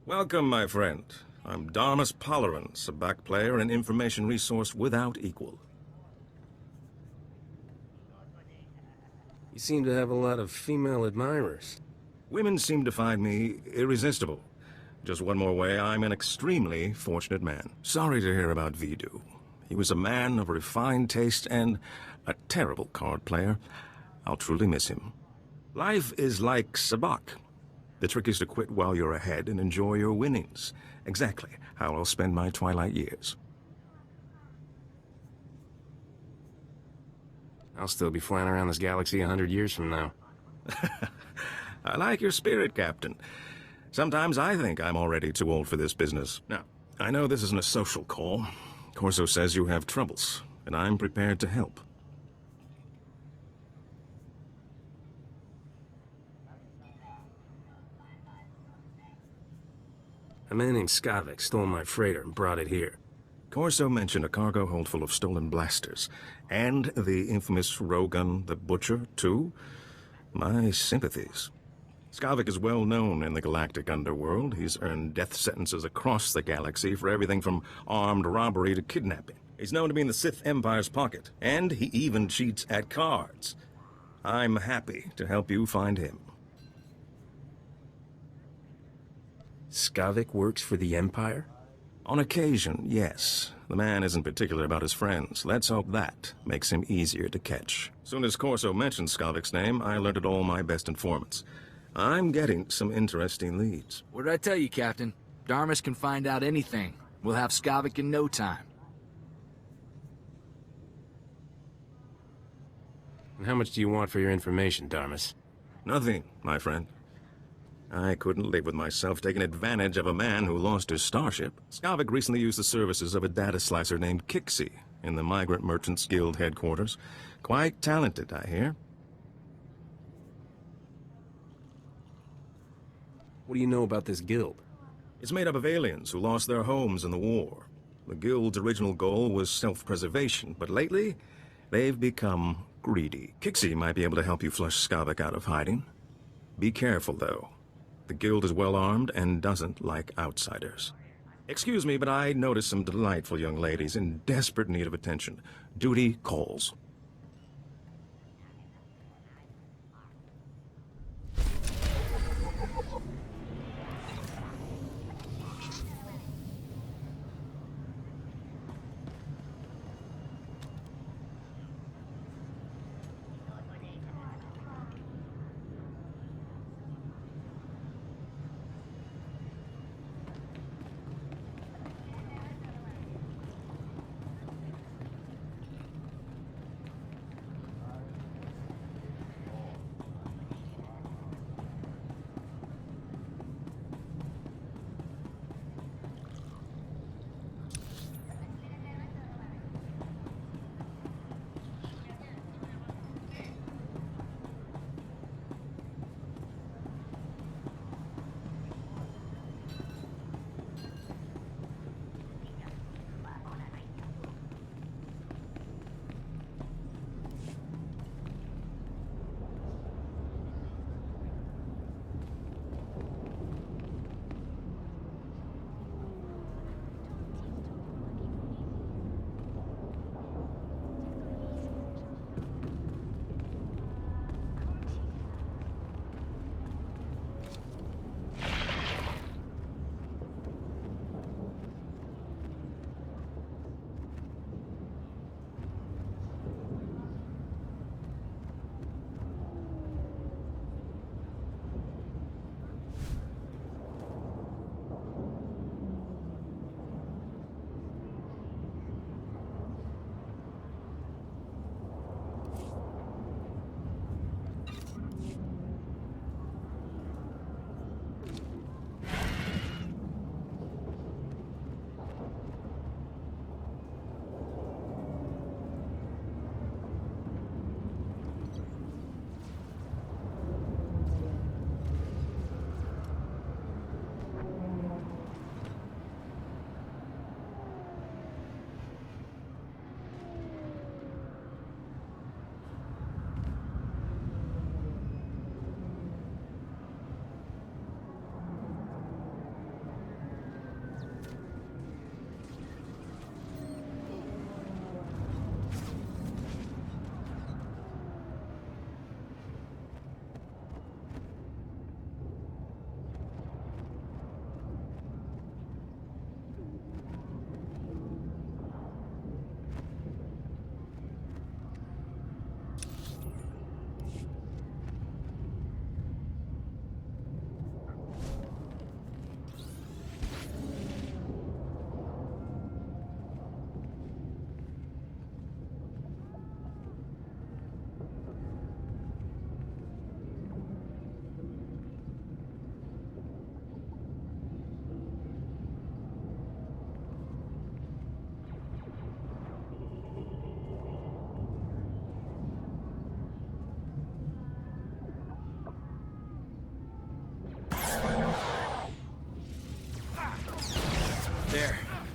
Welcome, my friend. I'm Darmus Polarin, Skavak player and information resource without equal. You seem to have a lot of female admirers. Women seem to find me irresistible. Just one more way, I'm an extremely fortunate man. Sorry to hear about Vidu. He was a man of refined taste and a terrible card player. I'll truly miss him. Life is like Skavak. The trick is to quit while you're ahead and enjoy your winnings. Exactly how I'll spend my twilight years. I'll still be flying around this galaxy 100 years from now. I like your spirit, Captain. Sometimes I think I'm already too old for this business. Now, I know this isn't a social call. Corso says you have troubles, and I'm prepared to help. A man named Skavak stole my freighter and brought it here. Corso mentioned a cargo hold full of stolen blasters, and the infamous Rogun the Butcher, too. My sympathies. Skavak is well known in the galactic underworld. He's earned death sentences across the galaxy for everything from armed robbery to kidnapping. He's known to be in the Sith Empire's pocket, and he even cheats at cards. I'm happy to help you find him. Skavak works for the Empire? On occasion, yes. The man isn't particular about his friends. Let's hope that makes him easier to catch. Soon as Corso mentioned Skavak's name, I alerted all my best informants. I'm getting some interesting leads. What did I tell you, Captain? Darmus can find out anything. We'll have Skavak in no time. And how much do you want for your information, Darmus? Nothing, my friend. I couldn't live with myself taking advantage of a man who lost his starship. Skavak recently used the services of a data slicer named Kixie in the Migrant Merchants Guild headquarters. Quite talented, I hear. What do you know about this guild? It's made up of aliens who lost their homes in the war. The guild's original goal was self-preservation, but lately, they've become greedy. Kixie might be able to help you flush Skavak out of hiding. Be careful, though. The guild is well armed and doesn't like outsiders. Excuse me, but I noticed some delightful young ladies in desperate need of attention. Duty calls.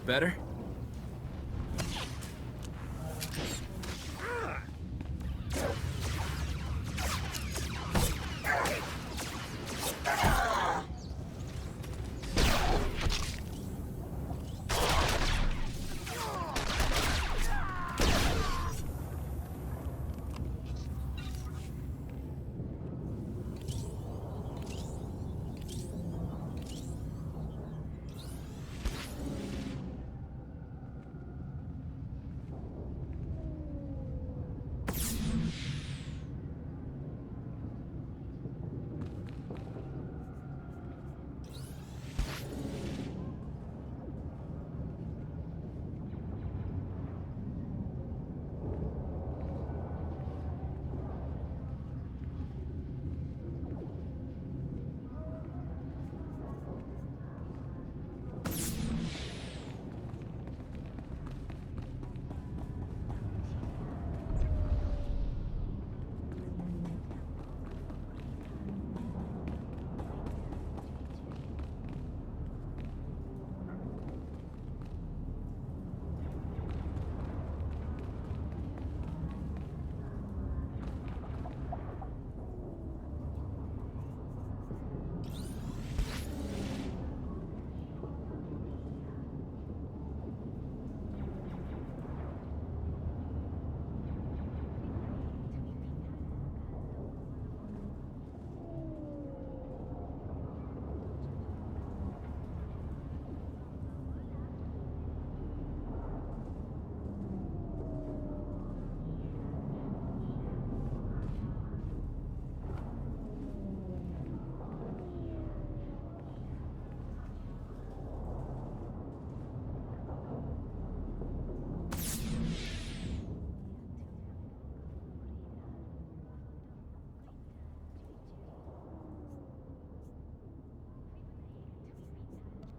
Better?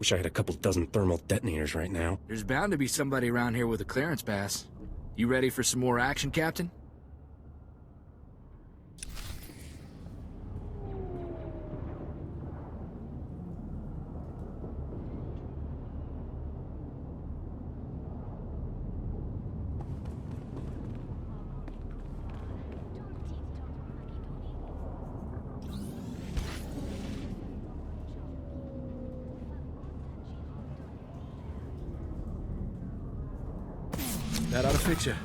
Wish I had a couple dozen thermal detonators right now. There's bound to be somebody around here with a clearance pass. You ready for some more action, Captain? That ought to fix you.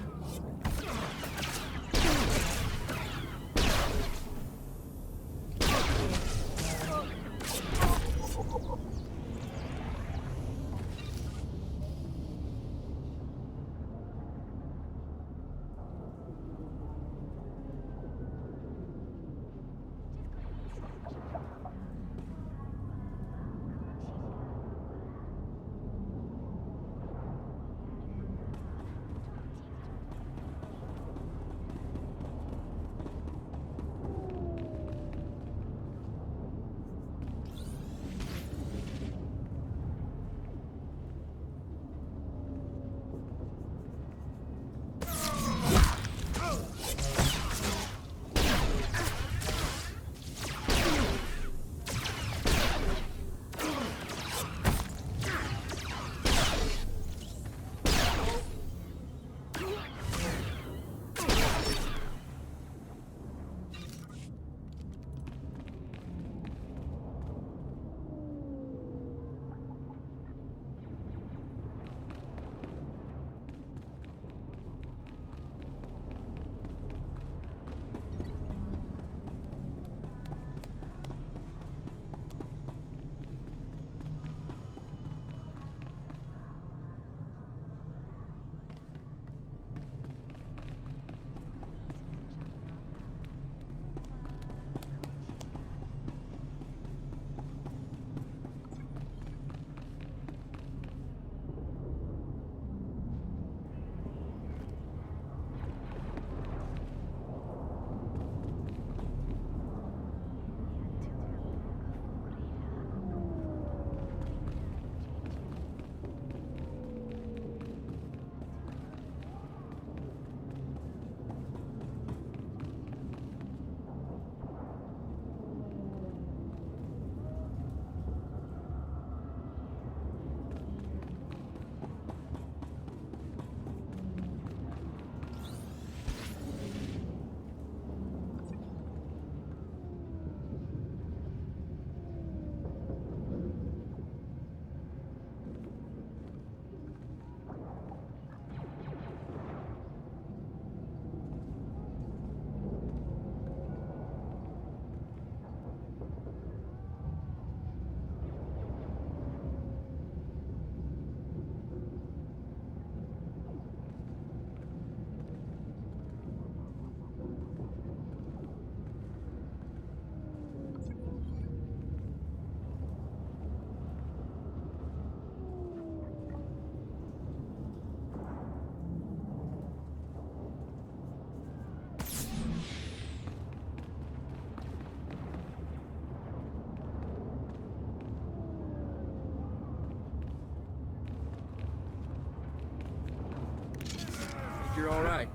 you're all right.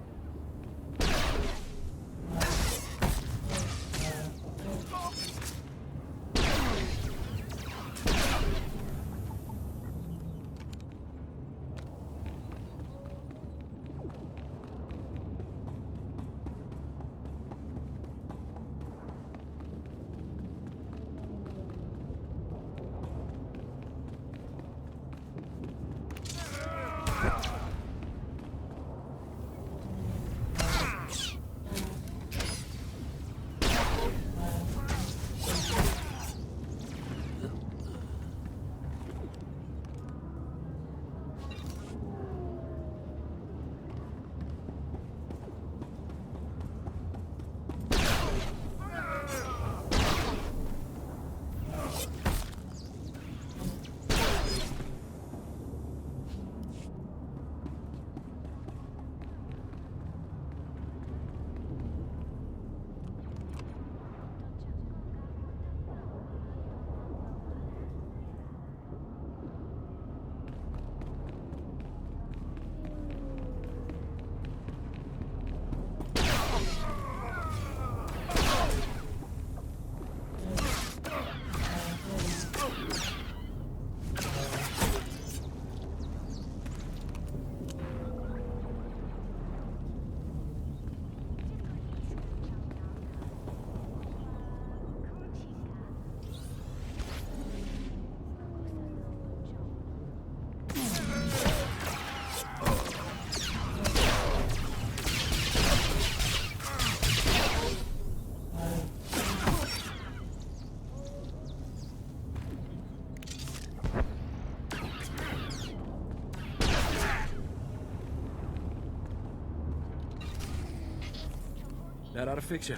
That ought to fix you.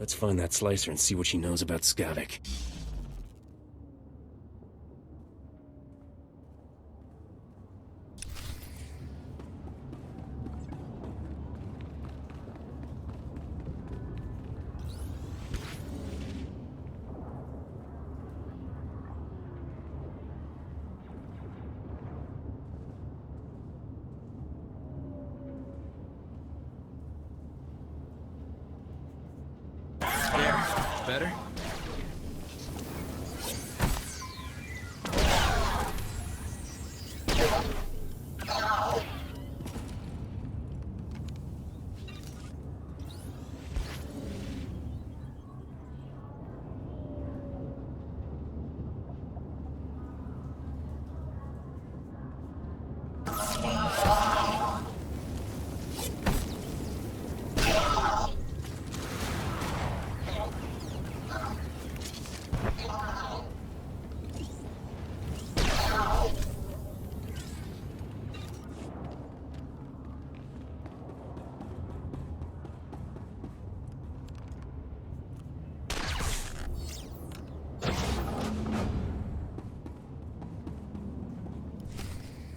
Let's find that slicer and see what she knows about Skavak. Better?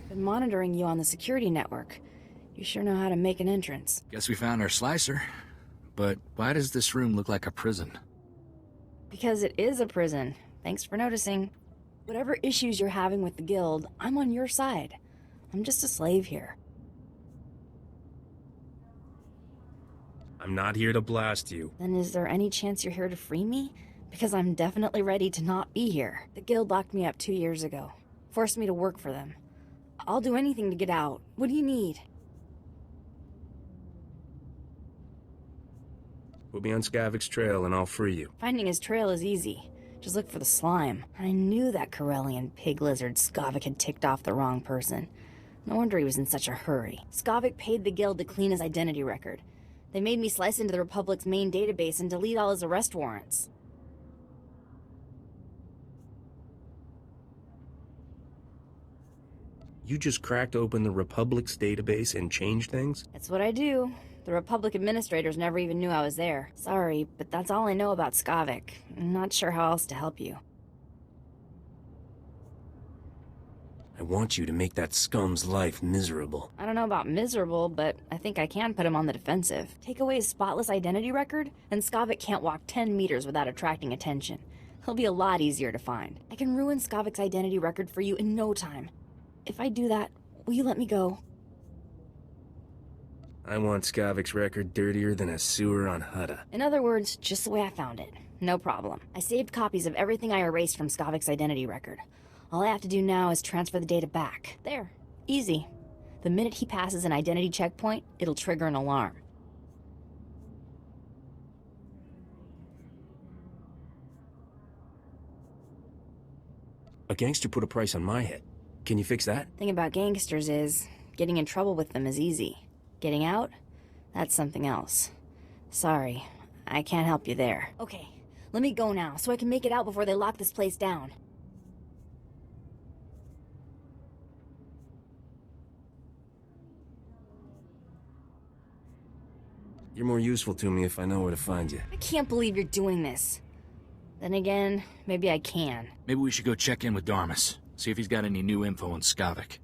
Been monitoring you on the security network. You sure know how to make an entrance. Guess we found our slicer. But why does this room look like a prison? Because it is a prison. Thanks for noticing. Whatever issues you're having with the guild, I'm on your side. I'm just a slave here. I'm not here to blast you. Then is there any chance you're here to free me? Because I'm definitely ready to not be here. The guild locked me up 2 years ago. Forced me to work for them. I'll do anything to get out. What do you need? Put me on Skavak's trail and I'll free you. Finding his trail is easy. Just look for the slime. I knew that Corellian pig lizard Skavak had ticked off the wrong person. No wonder he was in such a hurry. Skavak paid the guild to clean his identity record. They made me slice into the Republic's main database and delete all his arrest warrants. You just cracked open the Republic's database and changed things? That's what I do. The Republic administrators never even knew I was there. Sorry, but that's all I know about Skavak. I'm not sure how else to help you. I want you to make that scum's life miserable. I don't know about miserable, but I think I can put him on the defensive. Take away his spotless identity record, and Skavak can't walk 10 meters without attracting attention. He'll be a lot easier to find. I can ruin Skavak's identity record for you in no time. If I do that, will you let me go? I want Skavak's record dirtier than a sewer on Hutta. In other words, just the way I found it. No problem. I saved copies of everything I erased from Skavak's identity record. All I have to do now is transfer the data back. There. Easy. The minute he passes an identity checkpoint, it'll trigger an alarm. A gangster put a price on my head. Can you fix that? Thing about gangsters is, getting in trouble with them is easy. Getting out? That's something else. Sorry, I can't help you there. Okay, let me go now, so I can make it out before they lock this place down. You're more useful to me if I know where to find you. I can't believe you're doing this. Then again, maybe I can. Maybe we should go check in with Darmus, see if he's got any new info on Skavak.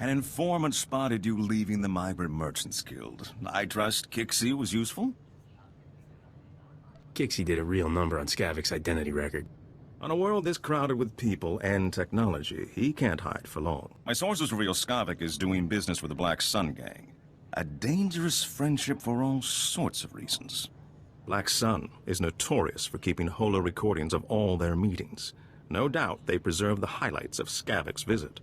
An informant spotted you leaving the Migrant Merchants Guild. I trust Kixie was useful? Kixie did a real number on Skavak's identity record. On a world this crowded with people and technology, he can't hide for long. My sources reveal Skavak is doing business with the Black Sun Gang. A dangerous friendship for all sorts of reasons. Black Sun is notorious for keeping holo recordings of all their meetings. No doubt they preserve the highlights of Skavak's visit.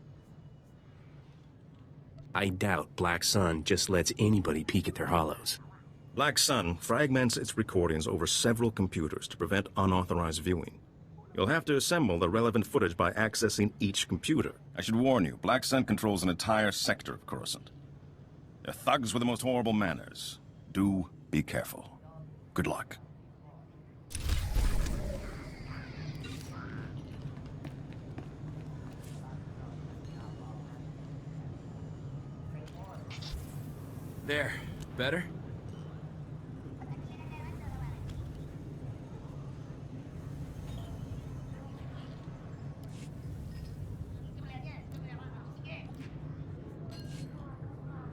I doubt Black Sun just lets anybody peek at their hollows. Black Sun fragments its recordings over several computers to prevent unauthorized viewing. You'll have to assemble the relevant footage by accessing each computer. I should warn you, Black Sun controls an entire sector of Coruscant. They're thugs with the most horrible manners. Do be careful. Good luck. There. Better?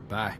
Bye.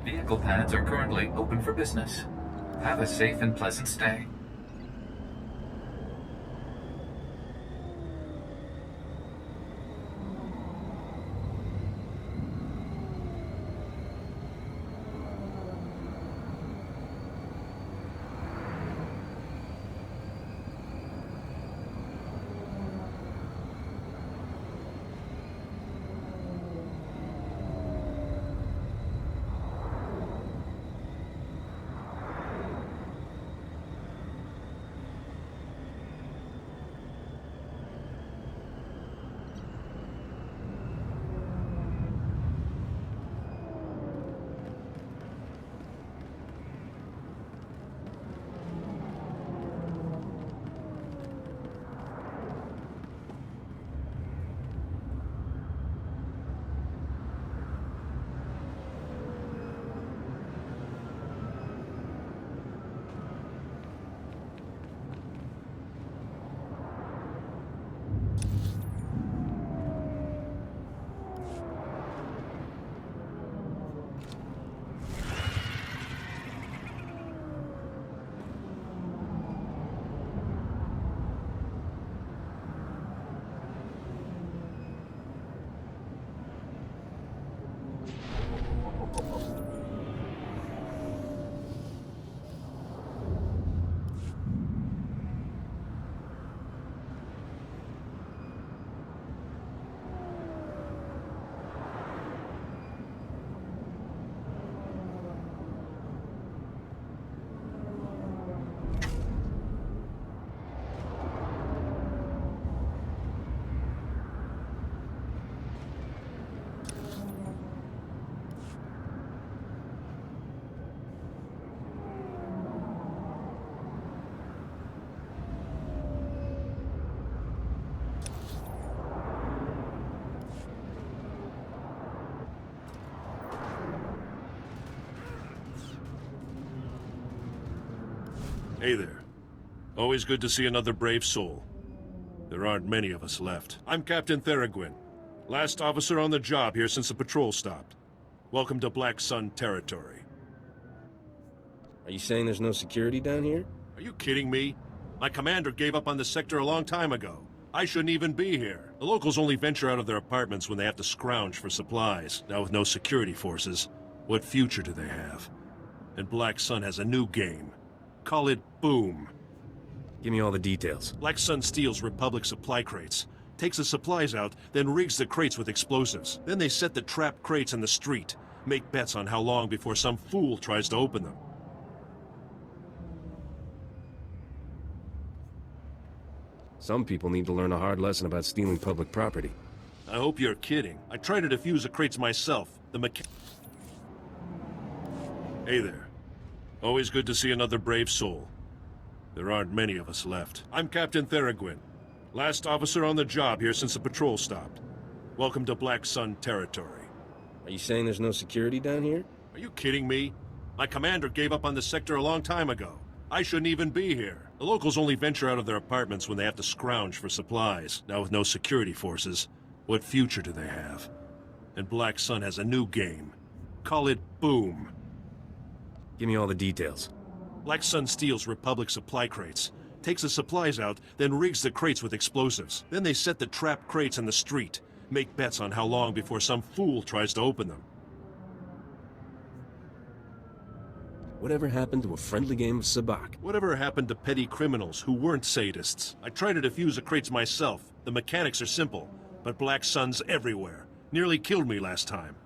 Vehicle pads are currently open for business. Have a safe and pleasant stay. Hey there. Always good to see another brave soul. There aren't many of us left. I'm Captain Theraguin. Last officer on the job here since the patrol stopped. Welcome to Black Sun territory. Are you saying there's no security down here? Are you kidding me? My commander gave up on the sector a long time ago. I shouldn't even be here. The locals only venture out of their apartments when they have to scrounge for supplies. Now with no security forces, what future do they have? And Black Sun has a new game. Call it Boom. Give me all the details. Black Sun steals Republic supply crates, takes the supplies out, then rigs the crates with explosives. Then they set the trapped crates in the street, make bets on how long before some fool tries to open them. Some people need to learn a hard lesson about stealing public property. I hope you're kidding. I tried to defuse the crates myself. Hey there. Always good to see another brave soul. There aren't many of us left. I'm Captain Theraguin. Last officer on the job here since the patrol stopped. Welcome to Black Sun territory. Are you saying there's no security down here? Are you kidding me? My commander gave up on the sector a long time ago. I shouldn't even be here. The locals only venture out of their apartments when they have to scrounge for supplies. Now with no security forces, what future do they have? And Black Sun has a new game. Call it Boom. Give me all the details. Black Sun steals Republic supply crates, takes the supplies out, then rigs the crates with explosives. Then they set the trapped crates in the street, make bets on how long before some fool tries to open them. Whatever happened to a friendly game of Skavak? Whatever happened to petty criminals who weren't sadists? I tried to defuse the crates myself. The mechanics are simple, but Black Sun's everywhere. Nearly killed me last time.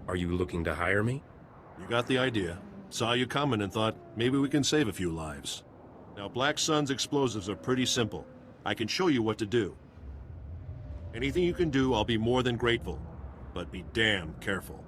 Are you looking to hire me? You got the idea. Saw you coming and thought, maybe we can save a few lives. Now, Black Sun's explosives are pretty simple. I can show you what to do. Anything you can do, I'll be more than grateful. But be damn careful.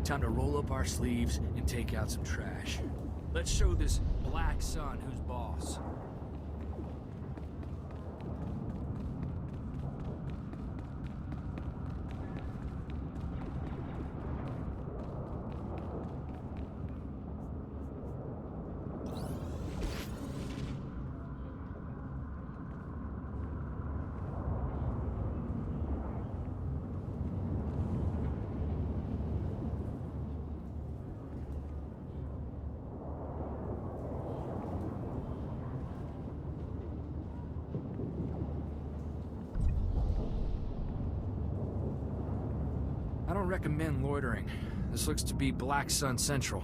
Time to roll up our sleeves and take out some trash. Let's show this Black Sun who's boss. I don't recommend loitering. This looks to be Black Sun Central.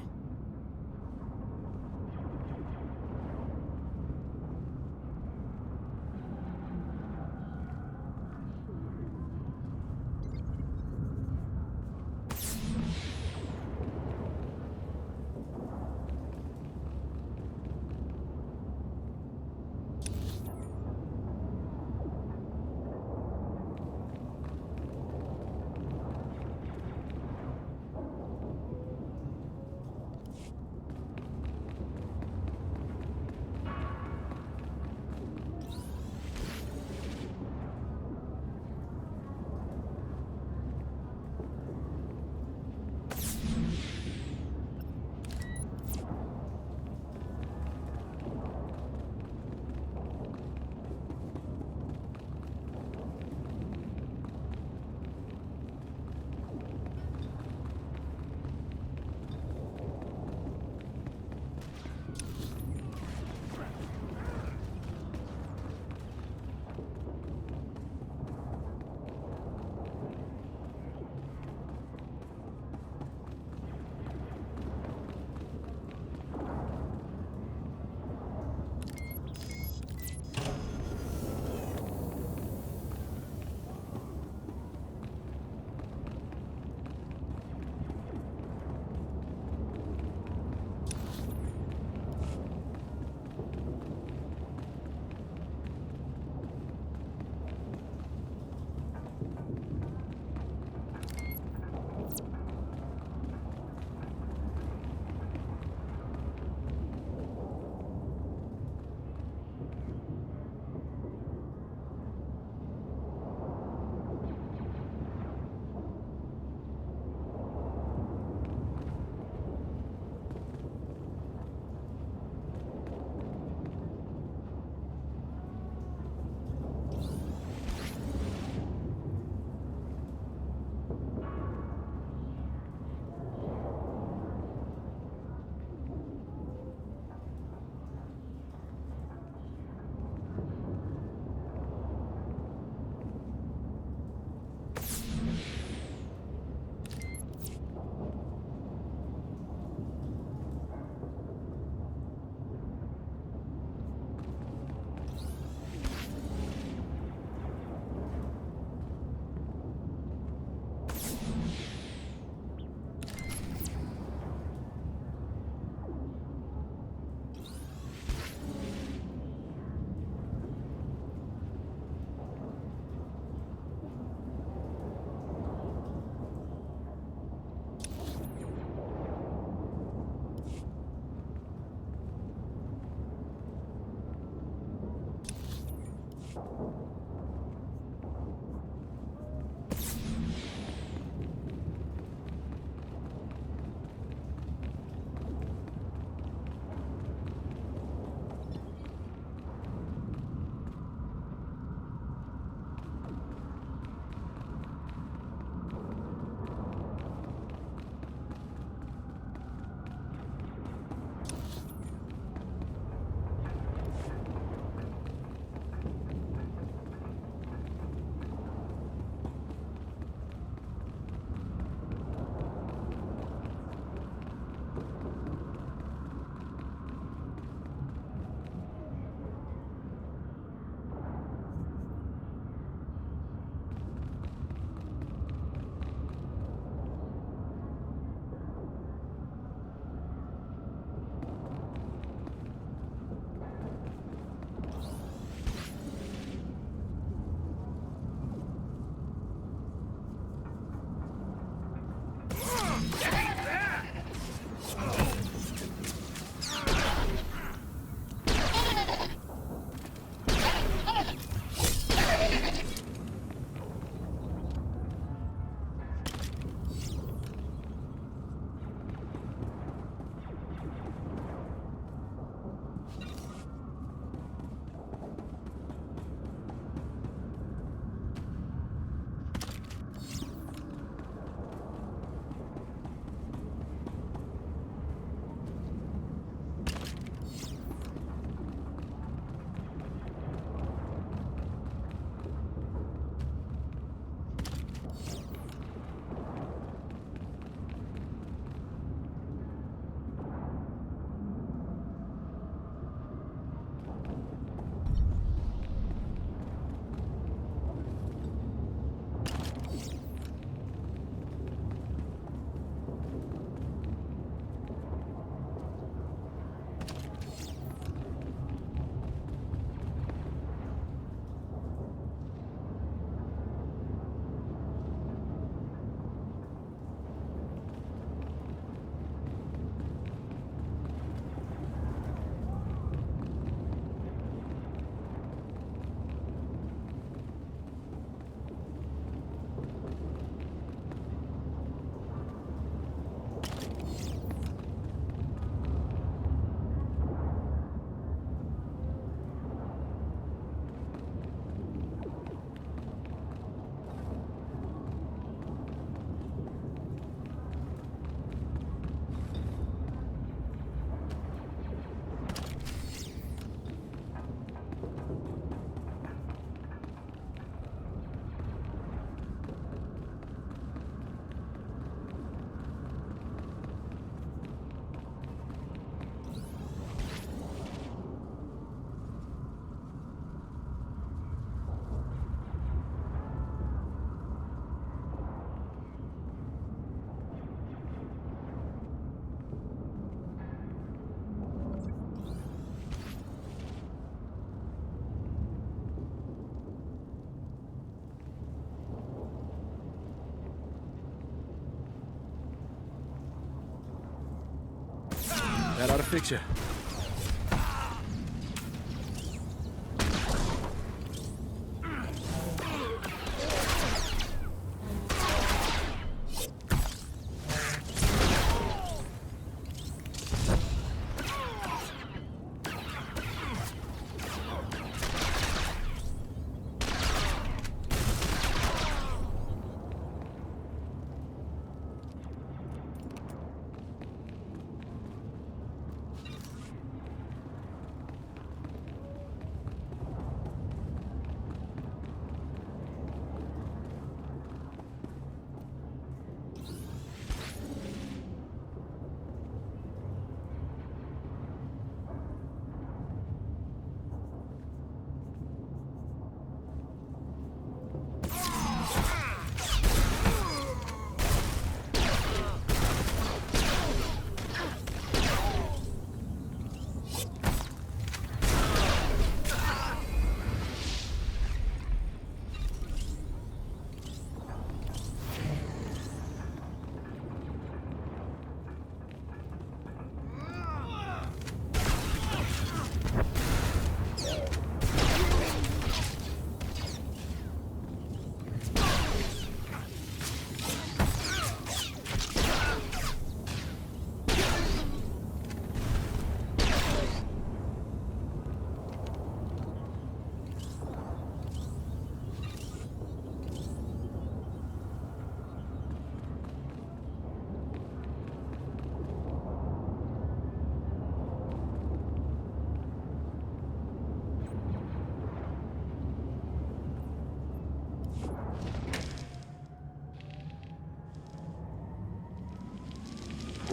That ought to fix you.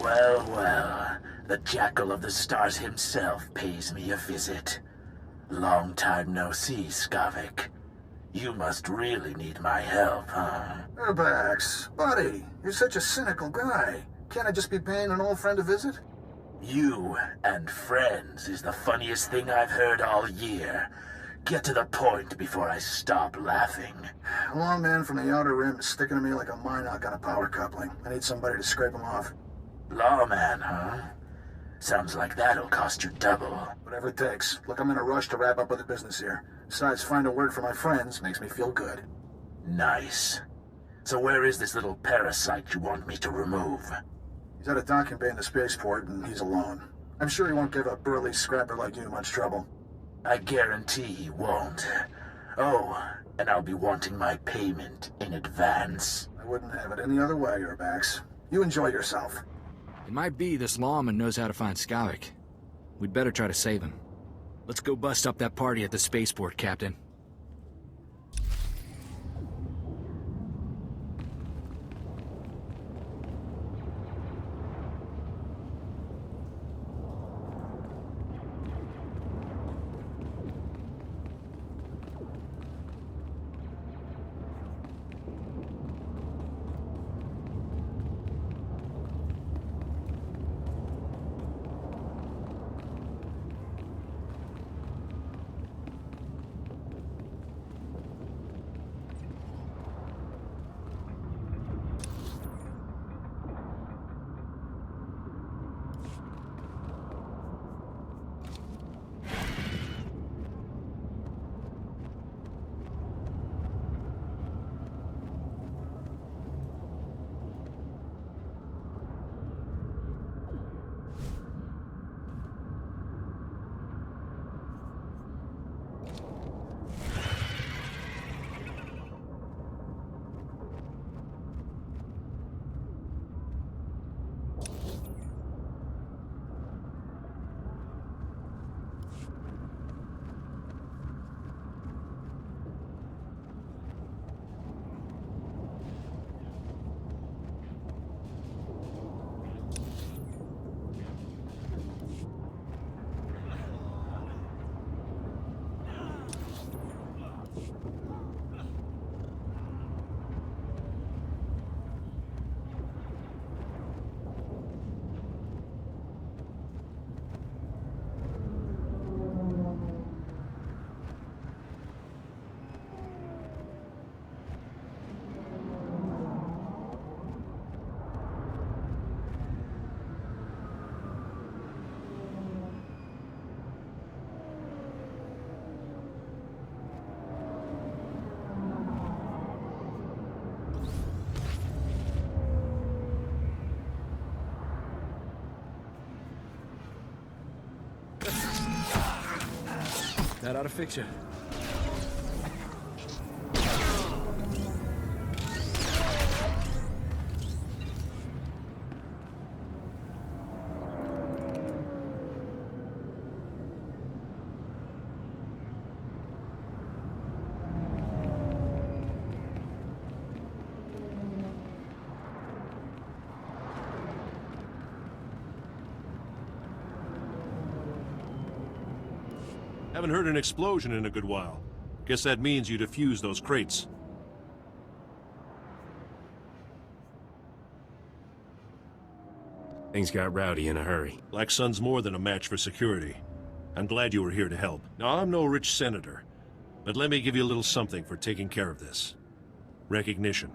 Well, well, the Jackal of the Stars himself pays me a visit. Long time no see, Skavak. You must really need my help, huh? Urbax, buddy, you're such a cynical guy. Can't I just be paying an old friend a visit? You and friends is the funniest thing I've heard all year. Get to the point before I stop laughing. A long man from the Outer Rim is sticking to me like a minoc on a power coupling. I need somebody to scrape him off. Lawman, huh? Sounds like that'll cost you double. Whatever it takes. Look, I'm in a rush to wrap up with the business here. Besides, finding word for my friends makes me feel good. Nice. So where is this little parasite you want me to remove? He's at a docking bay in the spaceport, and he's alone. I'm sure he won't give a burly scrapper like you much trouble. I guarantee he won't. Oh, and I'll be wanting my payment in advance. I wouldn't have it any other way, Urbax. You enjoy yourself. It might be this lawman knows how to find Skavak. We'd better try to save him. Let's go bust up that party at the spaceport, Captain. That ought to fix you. Haven't heard an explosion in a good while. Guess that means you defused those crates. Things got rowdy in a hurry. Black Sun's more than a match for security. I'm glad you were here to help. Now, I'm no rich senator, but let me give you a little something for taking care of this. Recognition.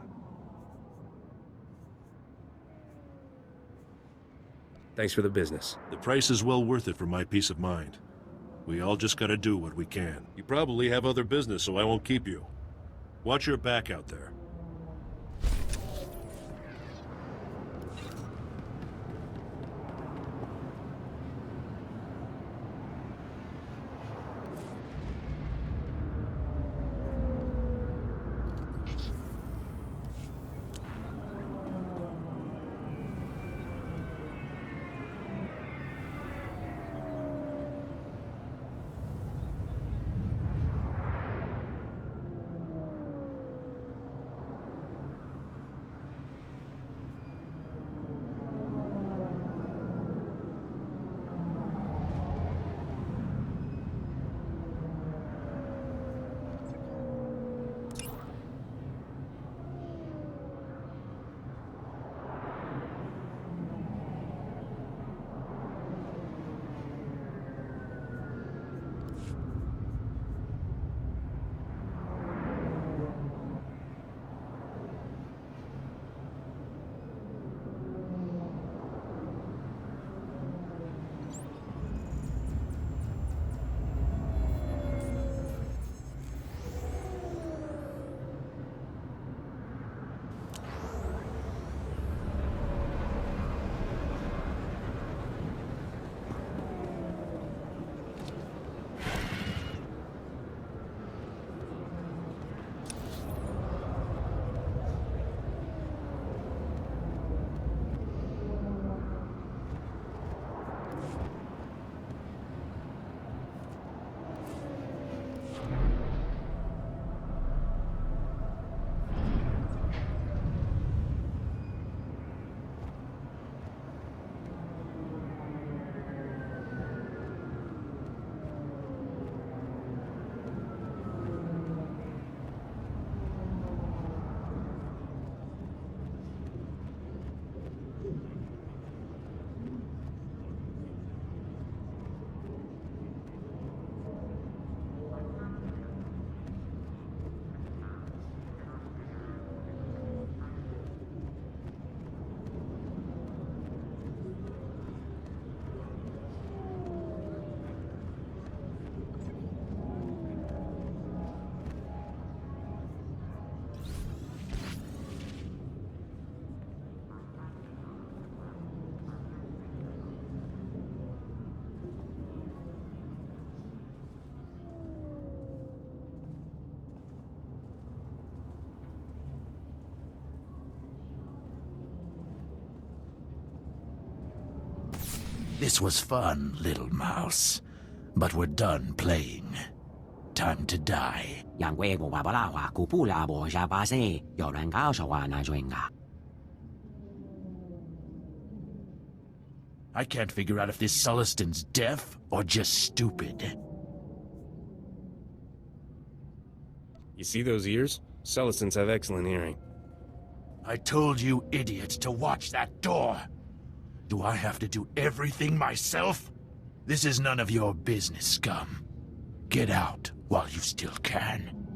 Thanks for the business. The price is well worth it for my peace of mind. We all just gotta do what we can. You probably have other business, so I won't keep you. Watch your back out there. This was fun, little mouse. But we're done playing. Time to die. I can't figure out if this Sullistan's deaf or just stupid. You see those ears? Sullistans have excellent hearing. I told you, idiot, to watch that door. Do I have to do everything myself? This is none of your business, scum. Get out while you still can.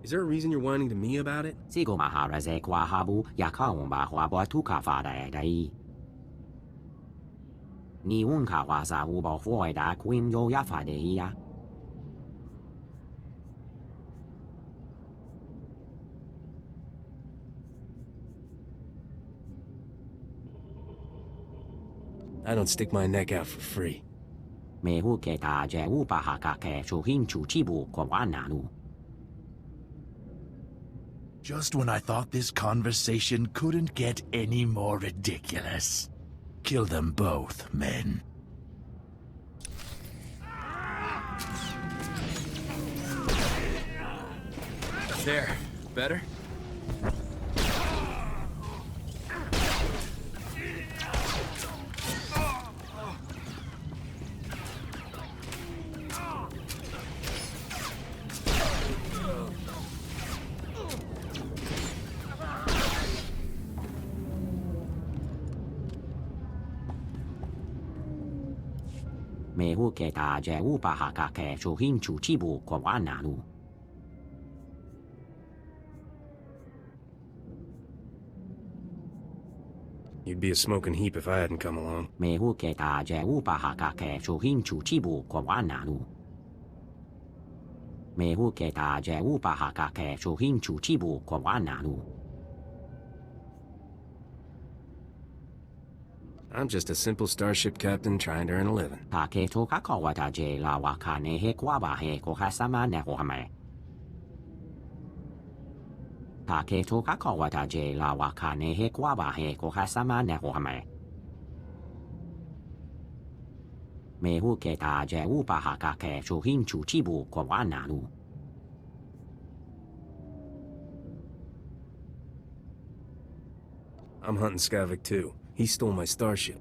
Is there a reason you're whining to me about it? I don't stick my neck out for free. Just when I thought this conversation couldn't get any more ridiculous. Kill them both, men. There. Better? You'd be a smoking heap if I hadn't come along. I'm just a simple starship captain trying to earn a living. I'm hunting Skavak too. He stole my starship.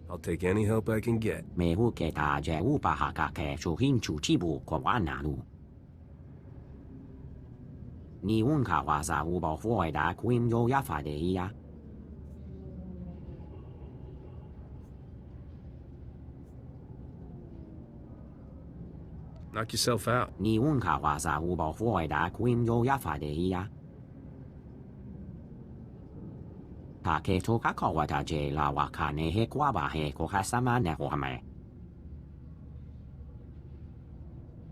I'll take any help I can get. Knock yourself out.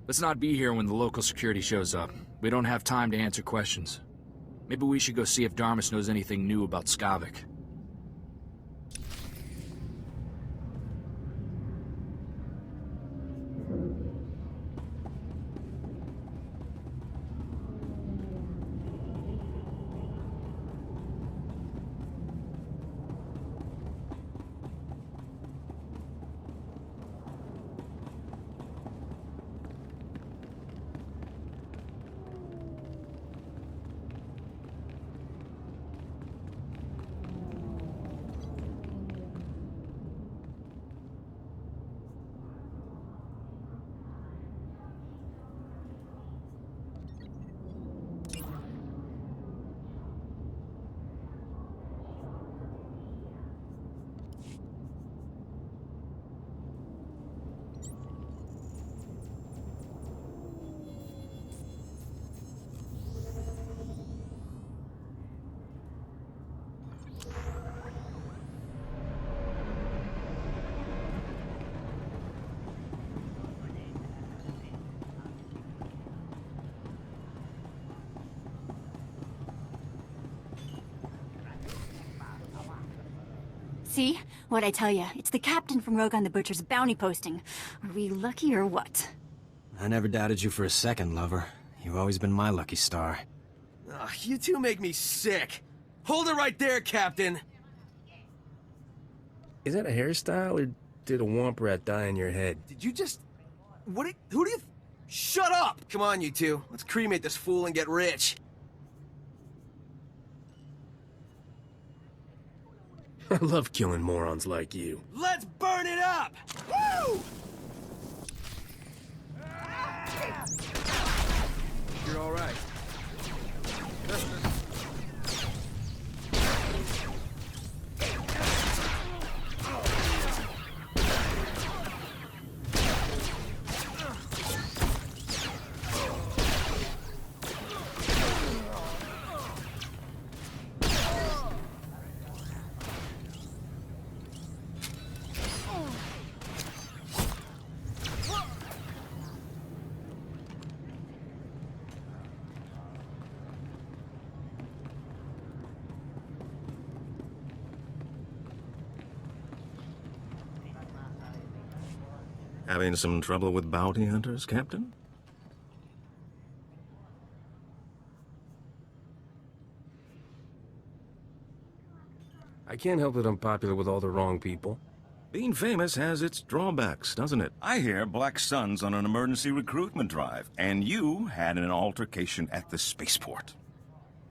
Let's not be here when the local security shows up. We don't have time to answer questions. Maybe we should go see if Darmus knows anything new about Skavak. See? What'd I tell you? It's the captain from Rogan the Butcher's bounty posting. Are we lucky or what? I never doubted you for a second, lover. You've always been my lucky star. Ugh, you two make me sick. Hold it right there, Captain. Is that a hairstyle, or did a womp rat die in your head? Did you just... Who do you... Shut up! Come on, you two. Let's cremate this fool and get rich. I love killing morons like you. Let's burn it up! Woo! You're all right. Having some trouble with bounty hunters, Captain? I can't help that I'm popular with all the wrong people. Being famous has its drawbacks, doesn't it? I hear Black Sun's on an emergency recruitment drive, and you had an altercation at the spaceport.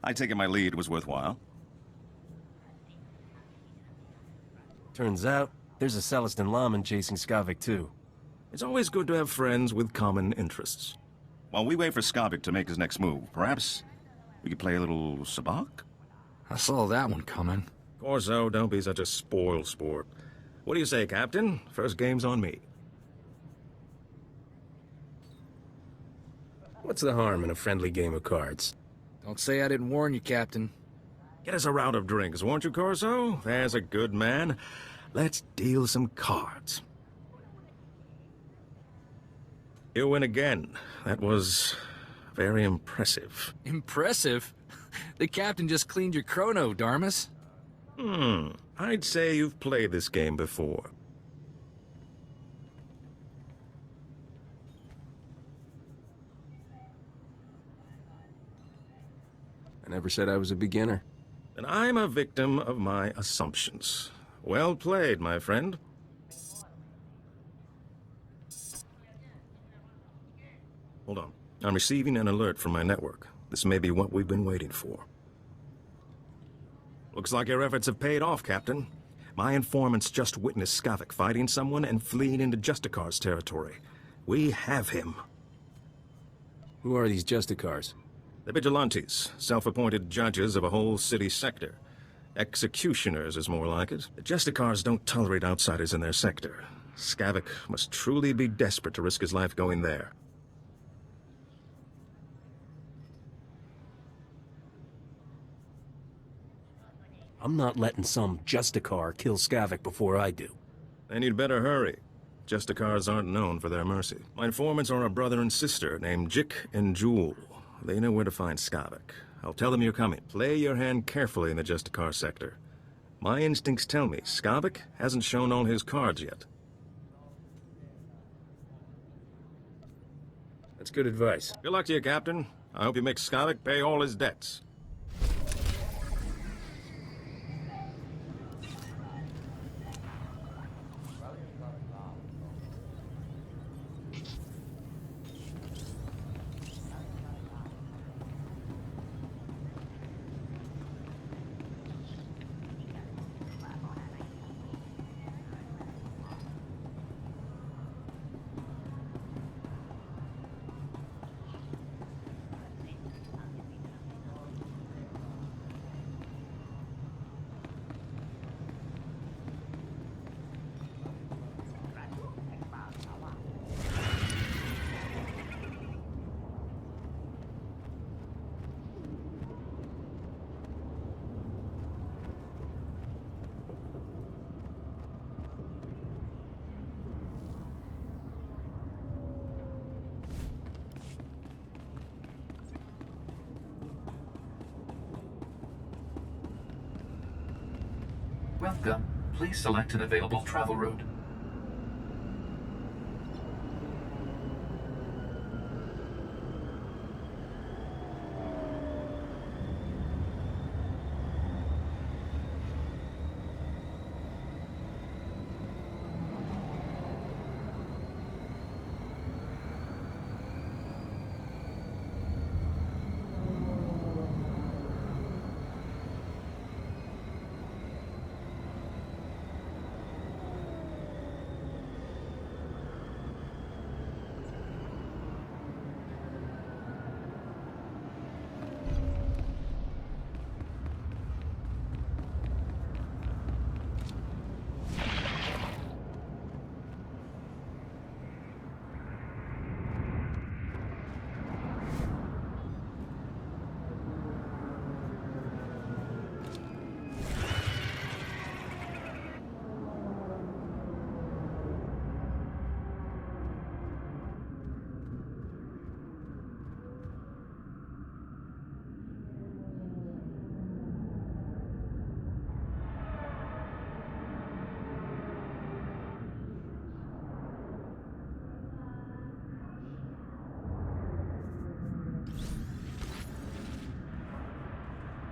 I take it my lead was worthwhile. Turns out, there's a Celestin lawman chasing Skavak too. It's always good to have friends with common interests. While we wait for Skavak to make his next move, perhaps we could play a little sabacc? I saw that one coming. Corso, don't be such a spoil sport. What do you say, Captain? First game's on me. What's the harm in a friendly game of cards? Don't say I didn't warn you, Captain. Get us a round of drinks, won't you, Corso? There's a good man. Let's deal some cards. You win again. That was very impressive. Impressive? The captain just cleaned your chrono, Darmus. I'd say you've played this game before. I never said I was a beginner. And I'm a victim of my assumptions. Well played, my friend. Hold on. I'm receiving an alert from my network. This may be what we've been waiting for. Looks like your efforts have paid off, Captain. My informants just witnessed Skavak fighting someone and fleeing into Justicar's territory. We have him. Who are these Justicars? The vigilantes, self-appointed judges of a whole city sector. Executioners is more like it. The Justicars don't tolerate outsiders in their sector. Skavak must truly be desperate to risk his life going there. I'm not letting some Justicar kill Skavak before I do. Then you'd better hurry. Justicars aren't known for their mercy. My informants are a brother and sister named Jik and Jewel. They know where to find Skavak. I'll tell them you're coming. Play your hand carefully in the Justicar sector. My instincts tell me Skavak hasn't shown all his cards yet. That's good advice. Good luck to you, Captain. I hope you make Skavak pay all his debts. Welcome. Please select an available travel route.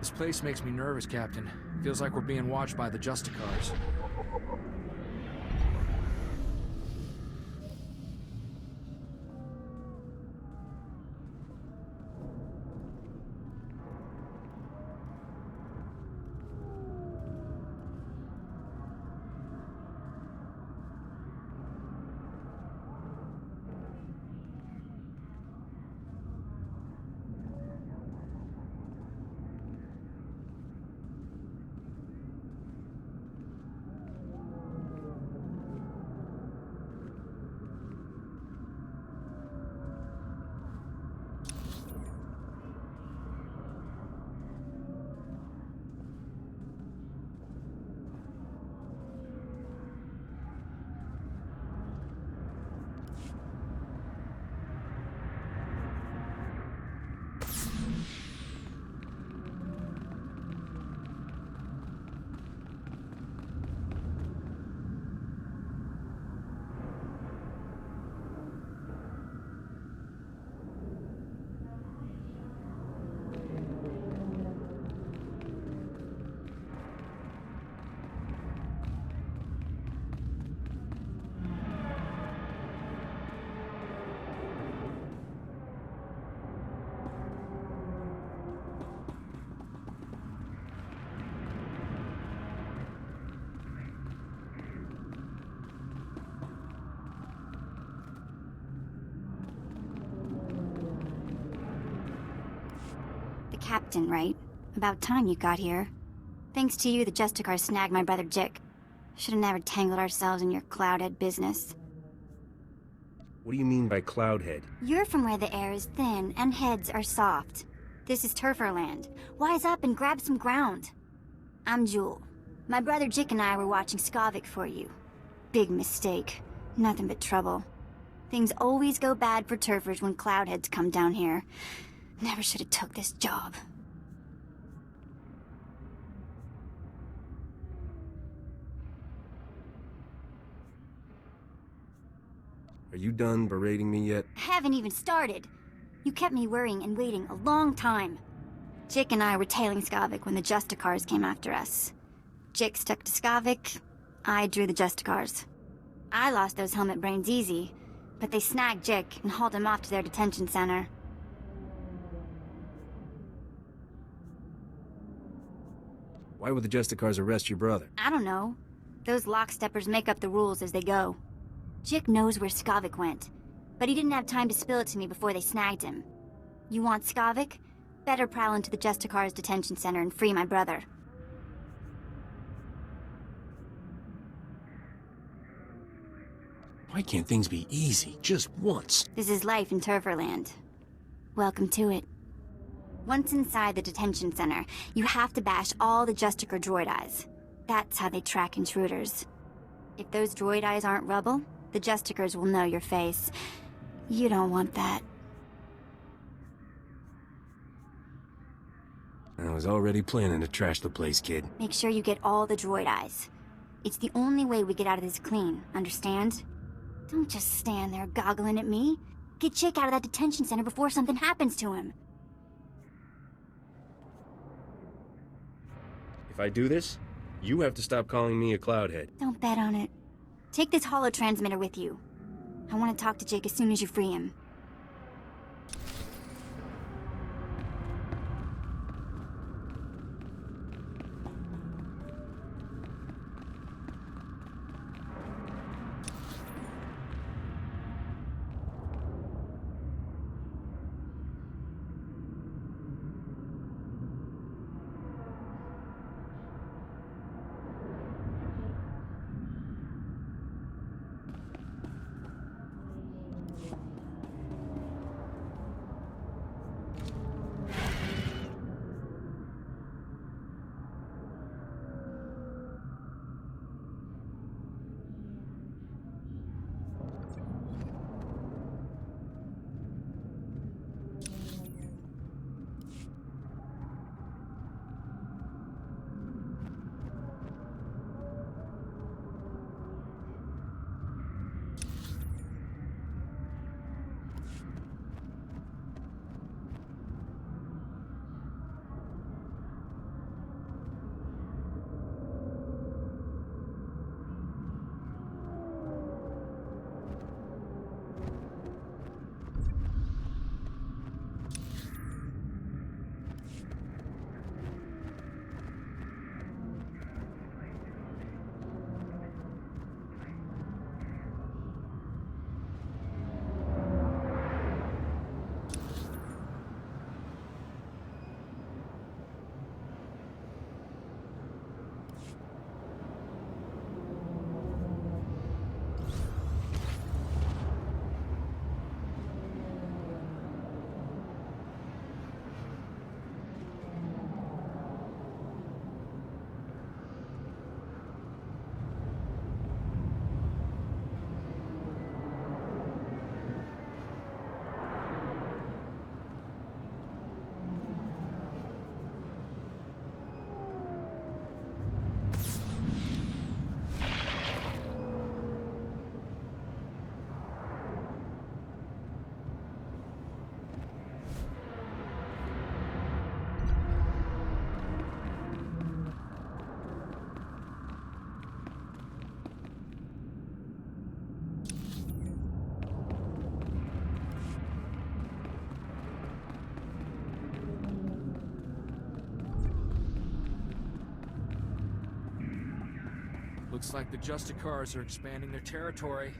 This place makes me nervous, Captain. Feels like we're being watched by the Justicars. Captain, right? About time you got here. Thanks to you, the Justicars snagged my brother Jick. Should have never tangled ourselves in your cloudhead business. What do you mean by cloudhead? You're from where the air is thin and heads are soft. This is Turferland. Wise up and grab some ground. I'm Jewel. My brother Jick and I were watching Skavak for you. Big mistake. Nothing but trouble. Things always go bad for turfers when cloudheads come down here. Never should have took this job. Are you done berating me yet? Haven't even started. You kept me worrying and waiting a long time. Jick and I were tailing Skavak when the Justicars came after us. Jick stuck to Skavak, I drew the Justicars. I lost those helmet brains easy, but they snagged Jick and hauled him off to their detention center. Why would the Justicars arrest your brother? I don't know. Those locksteppers make up the rules as they go. Jick knows where Skavak went, but he didn't have time to spill it to me before they snagged him. You want Skavak? Better prowl into the Justicars detention center and free my brother. Why can't things be easy, just once? This is life in Turferland. Welcome to it. Once inside the detention center, you have to bash all the Justicar droid eyes. That's how they track intruders. If those droid eyes aren't rubble, the Justicars will know your face. You don't want that. I was already planning to trash the place, kid. Make sure you get all the droid eyes. It's the only way we get out of this clean, understand? Don't just stand there goggling at me. Get Jick out of that detention center before something happens to him. If I do this, you have to stop calling me a cloudhead. Don't bet on it. Take this holo-transmitter with you. I want to talk to Jake as soon as you free him. Looks like the Justicars are expanding their territory.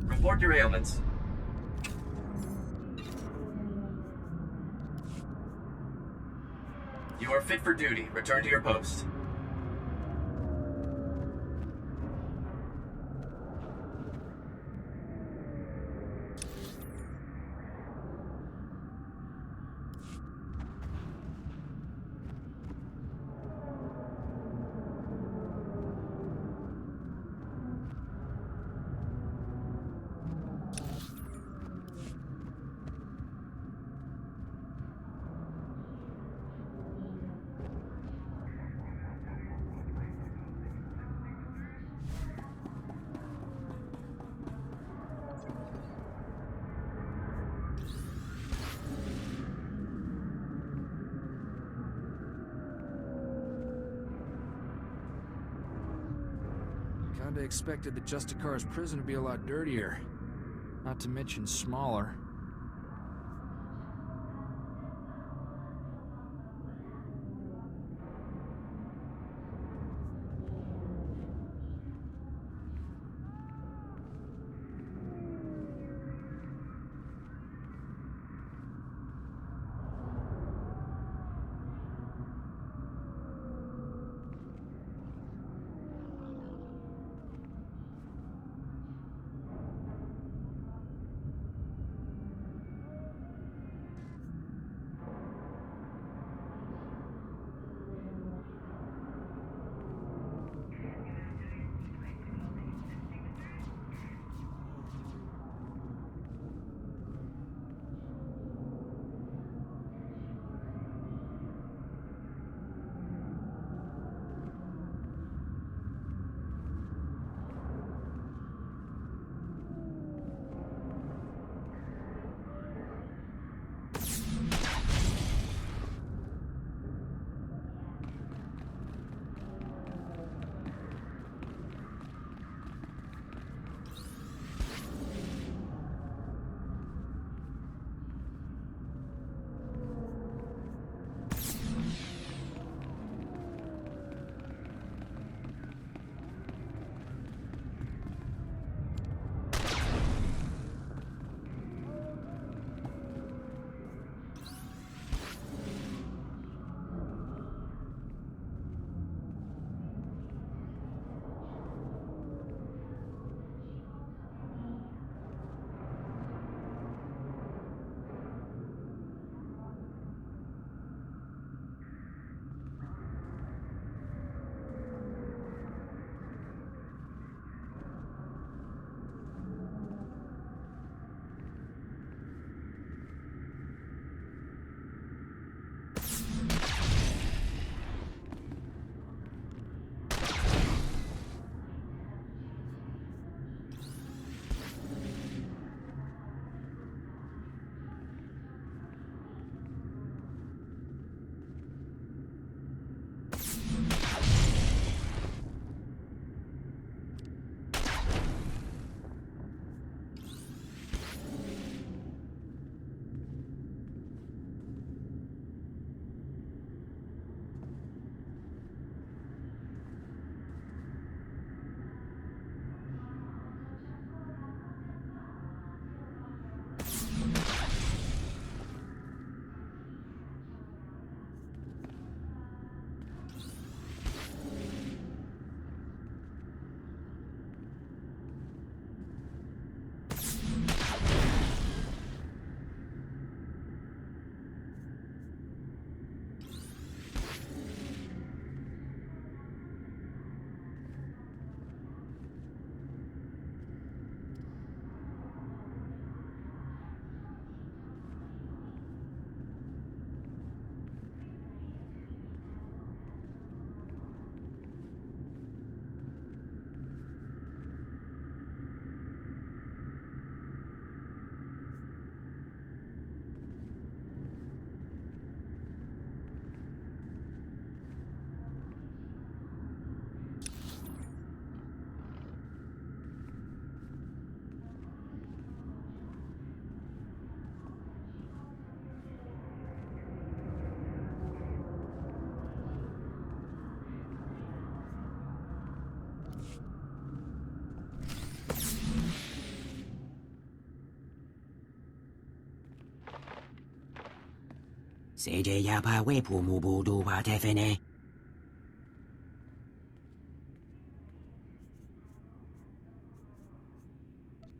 Report your ailments. You are fit for duty. Return to your post. Kinda expected the Justicar's prison to be a lot dirtier. Not to mention smaller.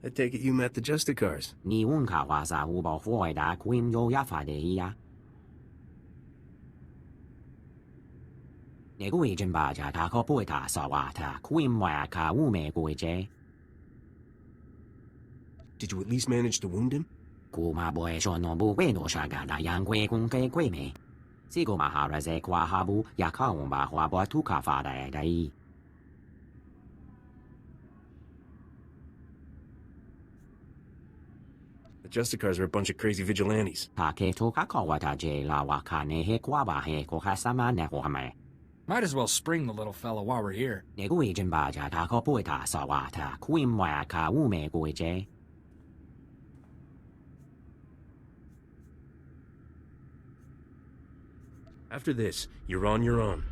I take it you met the Justicars. Did you at least manage to wound him? The Justicars are a bunch of crazy vigilantes. Might as well spring the little fella while we're here. After this, you're on your own.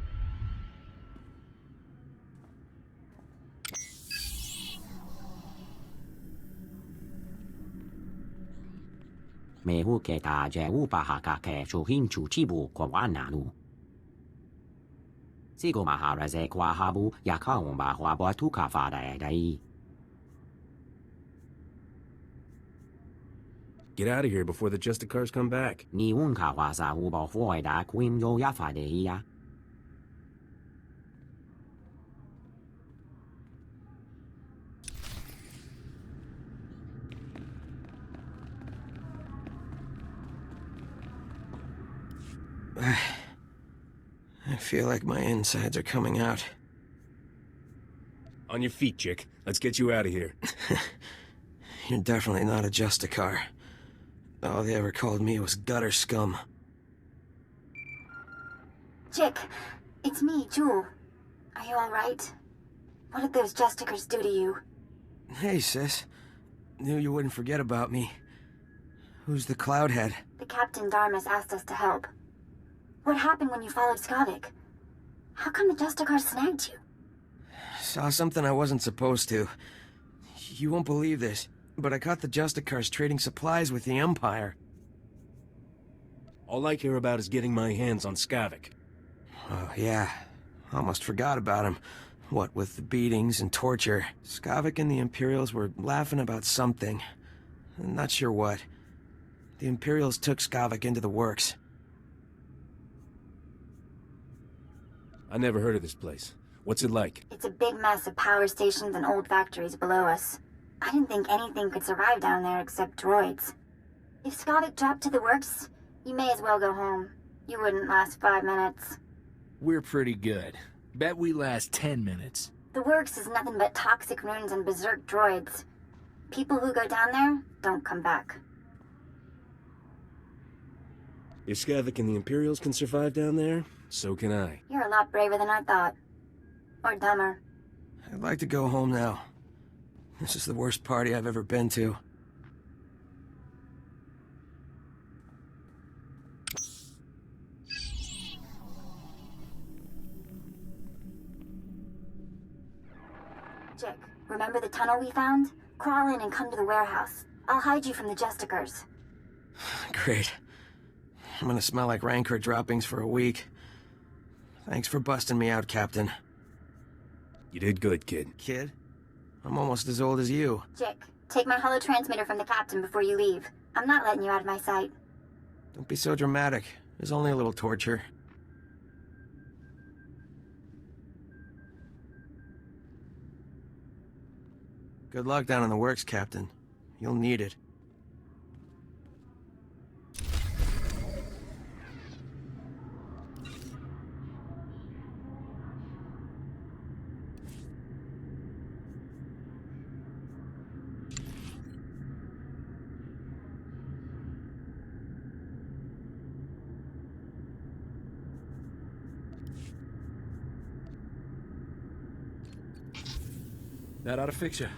Get out of here before the Justicars come back. I feel like my insides are coming out. On your feet, chick. Let's get you out of here. You're definitely not a Justicar. All they ever called me was gutter scum. Chick, it's me, Jewel. Are you alright? What did those Justicars do to you? Hey, sis. Knew you wouldn't forget about me. Who's the Cloudhead? The Captain Darmus asked us to help. What happened when you followed Skavak? How come the Justicars snagged you? Saw something I wasn't supposed to. You won't believe this, but I caught the Justicars trading supplies with the Empire. All I care about is getting my hands on Skavak. Oh, yeah. Almost forgot about him. What with the beatings and torture. Skavak and the Imperials were laughing about something. Not sure what. The Imperials took Skavak into the works. I never heard of this place. What's it like? It's a big mess of power stations and old factories below us. I didn't think anything could survive down there except droids. If Skavak dropped to the works, you may as well go home. You wouldn't last 5 minutes. We're pretty good. Bet we last 10 minutes. The works is nothing but toxic ruins and berserk droids. People who go down there don't come back. If Skavak and the Imperials can survive down there, so can I. You're a lot braver than I thought. Or dumber. I'd like to go home now. This is the worst party I've ever been to. Chick, remember the tunnel we found? Crawl in and come to the warehouse. I'll hide you from the Justicars. Great. I'm gonna smell like Rancor droppings for a week. Thanks for busting me out, Captain. You did good, kid. Kid? I'm almost as old as you. Chick, take my holotransmitter from the captain before you leave. I'm not letting you out of my sight. Don't be so dramatic. There's only a little torture. Good luck down in the works, Captain. You'll need it. That ought to fix you.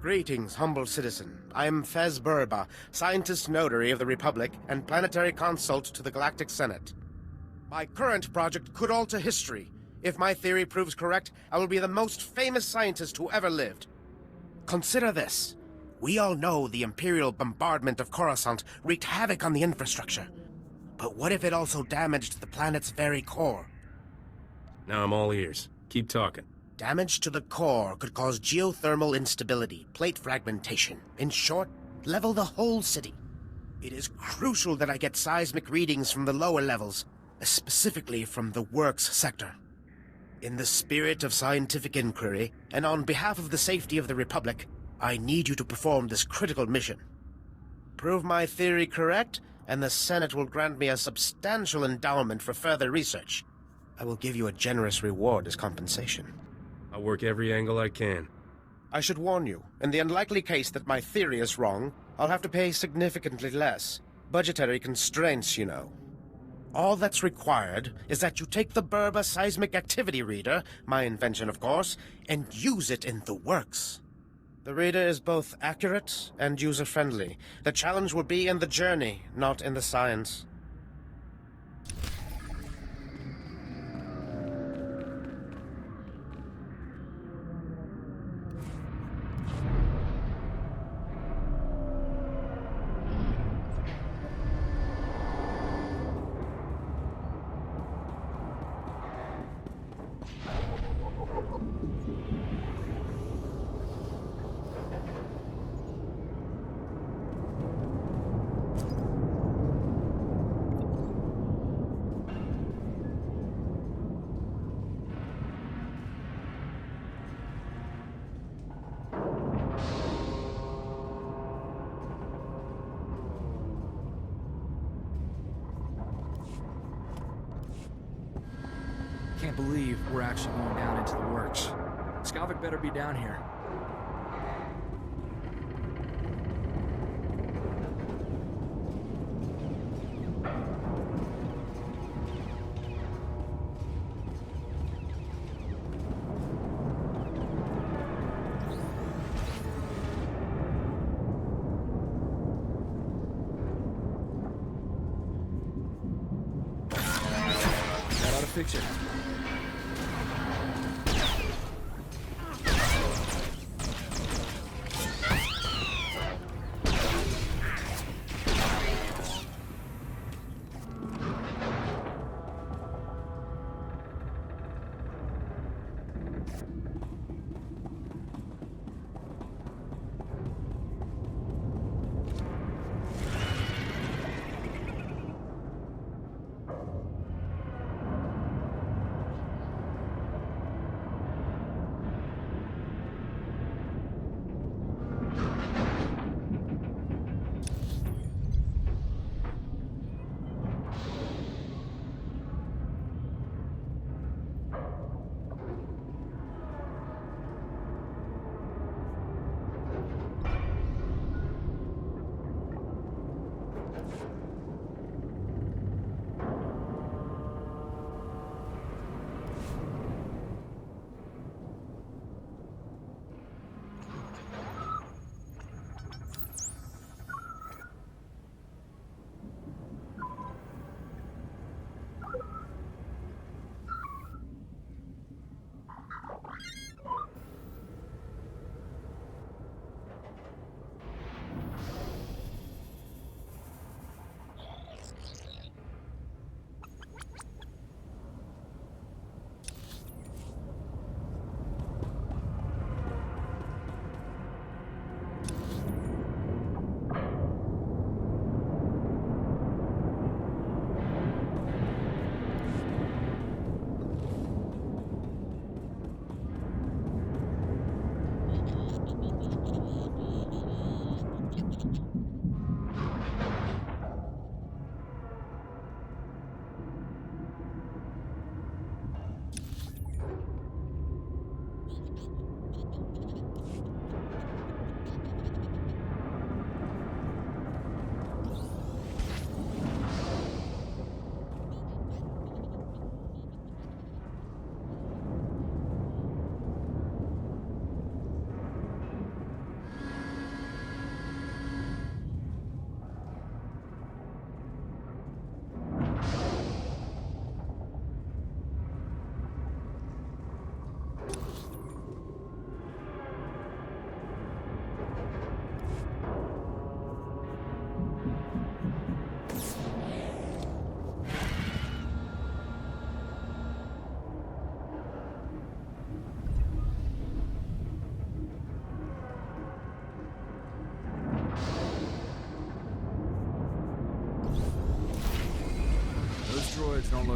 Greetings, humble citizen. I am Fez Burba, scientist notary of the Republic and planetary consult to the Galactic Senate. My current project could alter history. If my theory proves correct, I will be the most famous scientist who ever lived. Consider this. We all know the Imperial bombardment of Coruscant wreaked havoc on the infrastructure. But what if it also damaged the planet's very core? Now I'm all ears. Keep talking. Damage to the core could cause geothermal instability, plate fragmentation. In short, level the whole city. It is crucial that I get seismic readings from the lower levels, specifically from the works sector. In the spirit of scientific inquiry, and on behalf of the safety of the Republic, I need you to perform this critical mission. Prove my theory correct, and the Senate will grant me a substantial endowment for further research. I will give you a generous reward as compensation. I'll work every angle I can. I should warn you, in the unlikely case that my theory is wrong, I'll have to pay significantly less. Budgetary constraints, you know. All that's required is that you take the Burba Seismic Activity Reader, my invention of course, and use it in the works. The reader is both accurate and user-friendly. The challenge will be in the journey, not in the science. Can't believe we're actually going down into the works. Skavak better be down here. That ought to fix it.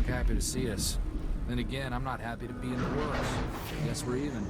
happy to see us. Then again, I'm not happy to be in the works. Guess we're even.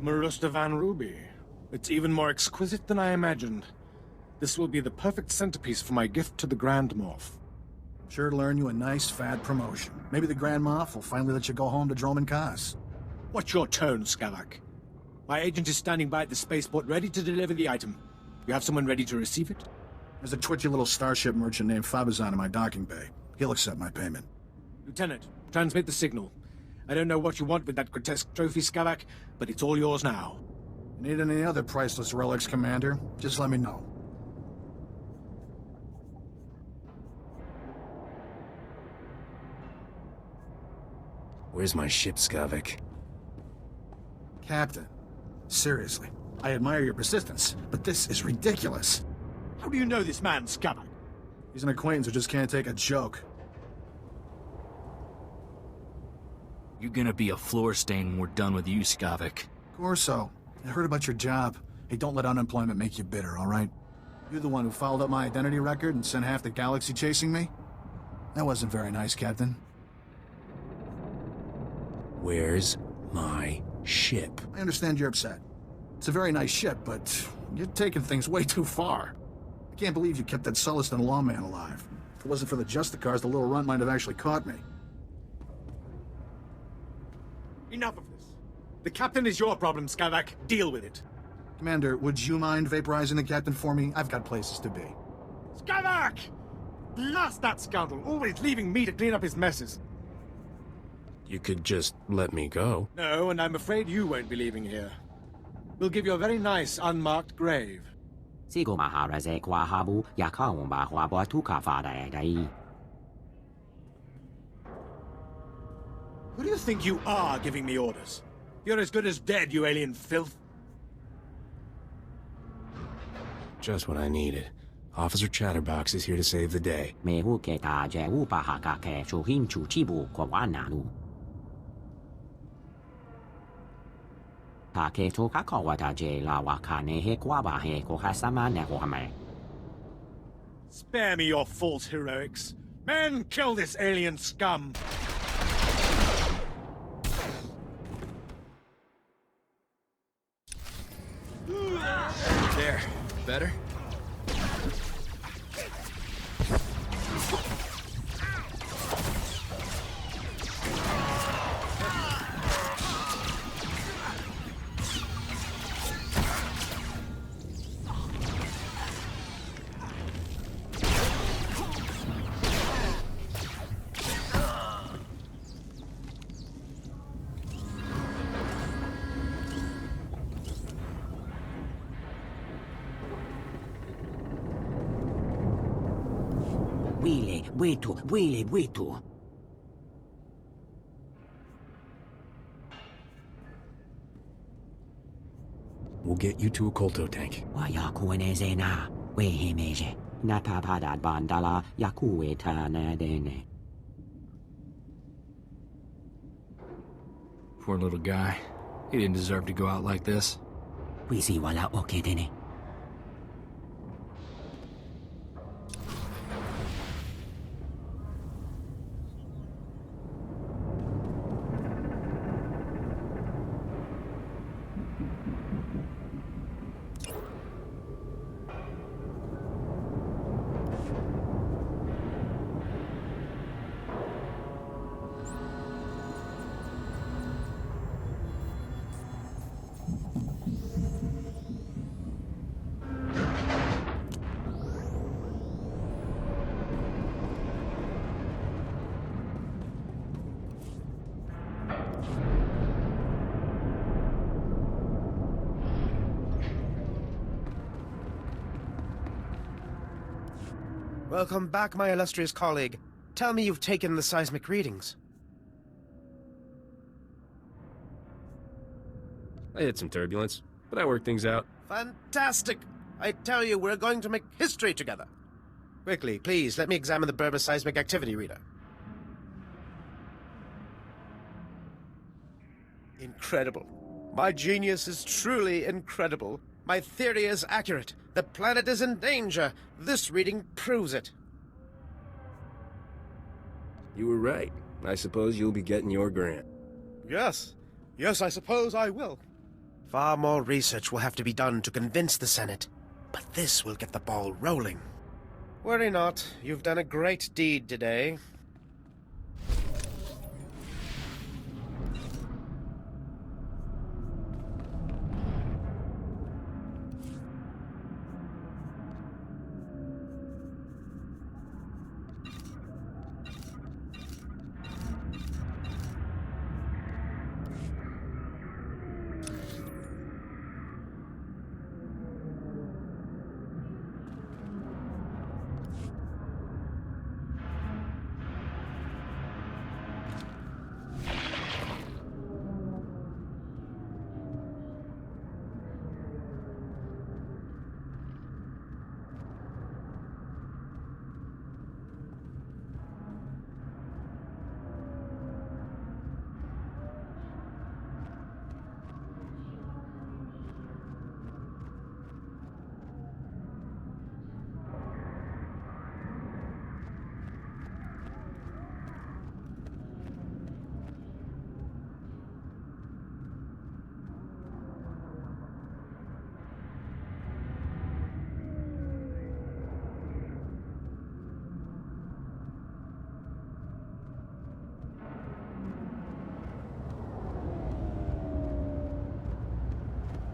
Marusta Van Ruby. It's even more exquisite than I imagined. This will be the perfect centerpiece for my gift to the Grand Moff. Sure to earn you a nice, fat promotion. Maybe the Grand Moff will finally let you go home to Droman Kaas. What's your tone, Skavak? My agent is standing by at the spaceport ready to deliver the item. You have someone ready to receive it? There's a twitchy little starship merchant named Fabizon in my docking bay. He'll accept my payment. Lieutenant, transmit the signal. I don't know what you want with that grotesque trophy, Skavak, but it's all yours now. You need any other priceless relics, Commander? Just let me know. Where's my ship, Skavak? Captain, seriously, I admire your persistence, but this is ridiculous. How do you know this man, Skavak? He's an acquaintance who just can't take a joke. You're gonna be a floor stain when we're done with you, Skavak. Corso, I heard about your job. Hey, don't let unemployment make you bitter, all right? You're the one who fouled up my identity record and sent half the galaxy chasing me? That wasn't very nice, Captain. Where's my ship? I understand you're upset. It's a very nice ship, but you're taking things way too far. I can't believe you kept that Sullustan lawman alive. If it wasn't for the Justicars, the little runt might have actually caught me. Enough of this. The captain is your problem, Skavak. Deal with it. Commander, would you mind vaporizing the captain for me? I've got places to be. Skavak! Blast that scoundrel, always leaving me to clean up his messes. You could just let me go. No, and I'm afraid you won't be leaving here. We'll give you a very nice, unmarked grave. Who do you think you are giving me orders? You're as good as dead, you alien filth. Just what I needed. Officer Chatterbox is here to save the day. Spare me your false heroics. Men, kill this alien scum! There. Better? Wait. We'll get you to a Kolto tank. Poor little guy. He didn't deserve to go out like this. Welcome back, my illustrious colleague. Tell me you've taken the seismic readings. I hit some turbulence, but I worked things out. Fantastic! I tell you, we're going to make history together. Quickly, please, let me examine the Burba seismic activity reader. Incredible. My genius is truly incredible. My theory is accurate. The planet is in danger. This reading proves it. You were right. I suppose you'll be getting your grant. Yes, I suppose I will. Far more research will have to be done to convince the Senate, but this will get the ball rolling. Worry not, you've done a great deed today.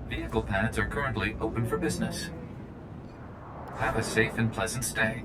Vehicle pads are currently open for business. Have a safe and pleasant stay.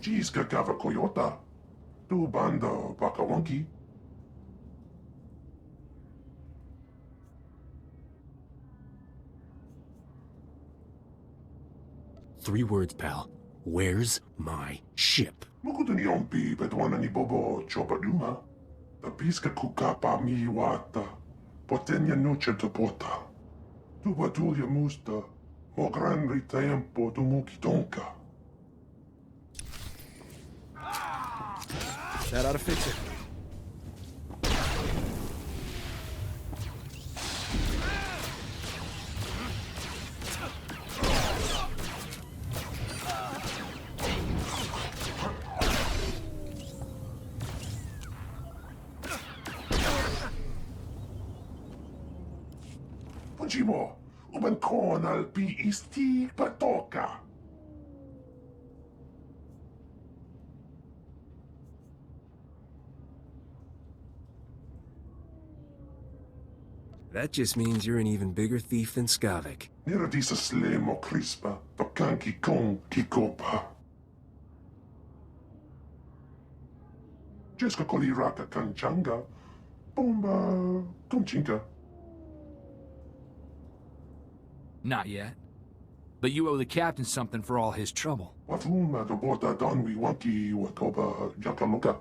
Jiska Gava Koyota, Tu Bando Bakawanki. Three words, pal. Where's my ship? Mukutuni Ompi Betwana ni Bobo Chopaduma. The Piska Kukapa mi wata. Potenya noche te pota. Tu batulia musta. Mo gran ritempo tu muki tonka. That ought to fix it. Punchimo, uban konal pi isti patoka. That just means you're an even bigger thief than Skavak. Niradisa slemo crispa, tokanki kong kikopa. Jeska koliraka kanchanga, bomba kunchinka. Not yet. But you owe the captain something for all his trouble. Wafuma to bota donwi wanki wakoba jakaluka.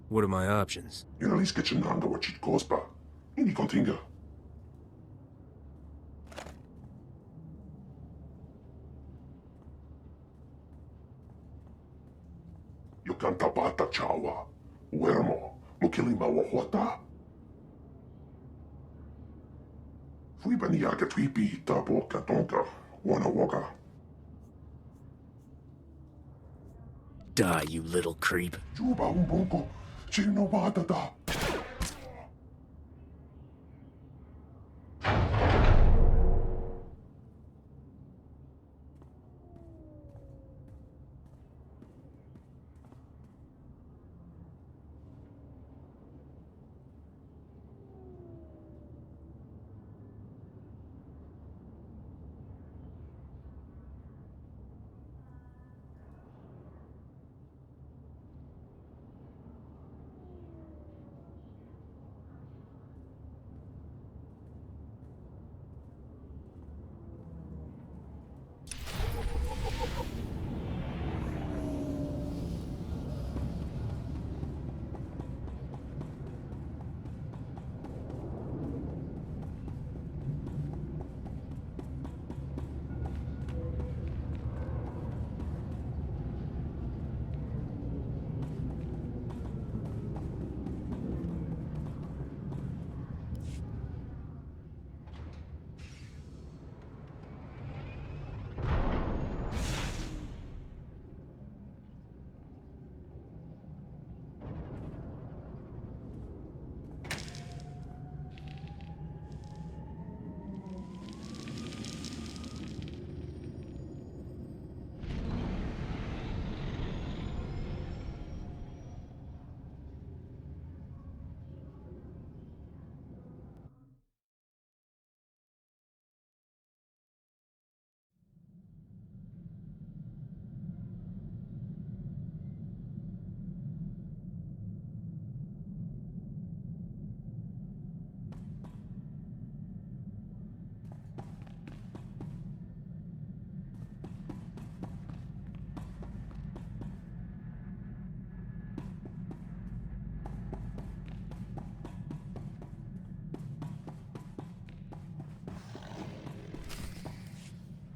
What are my options? Inaliska chinanga wachit kospa. Ini kontinga. Yukanta bata chawa. Wermo. Mukilima wahota. Fui baniaga twipi tabo katonka. Wana waka. Die, you little creep. Juba umbonko. Chino bata da.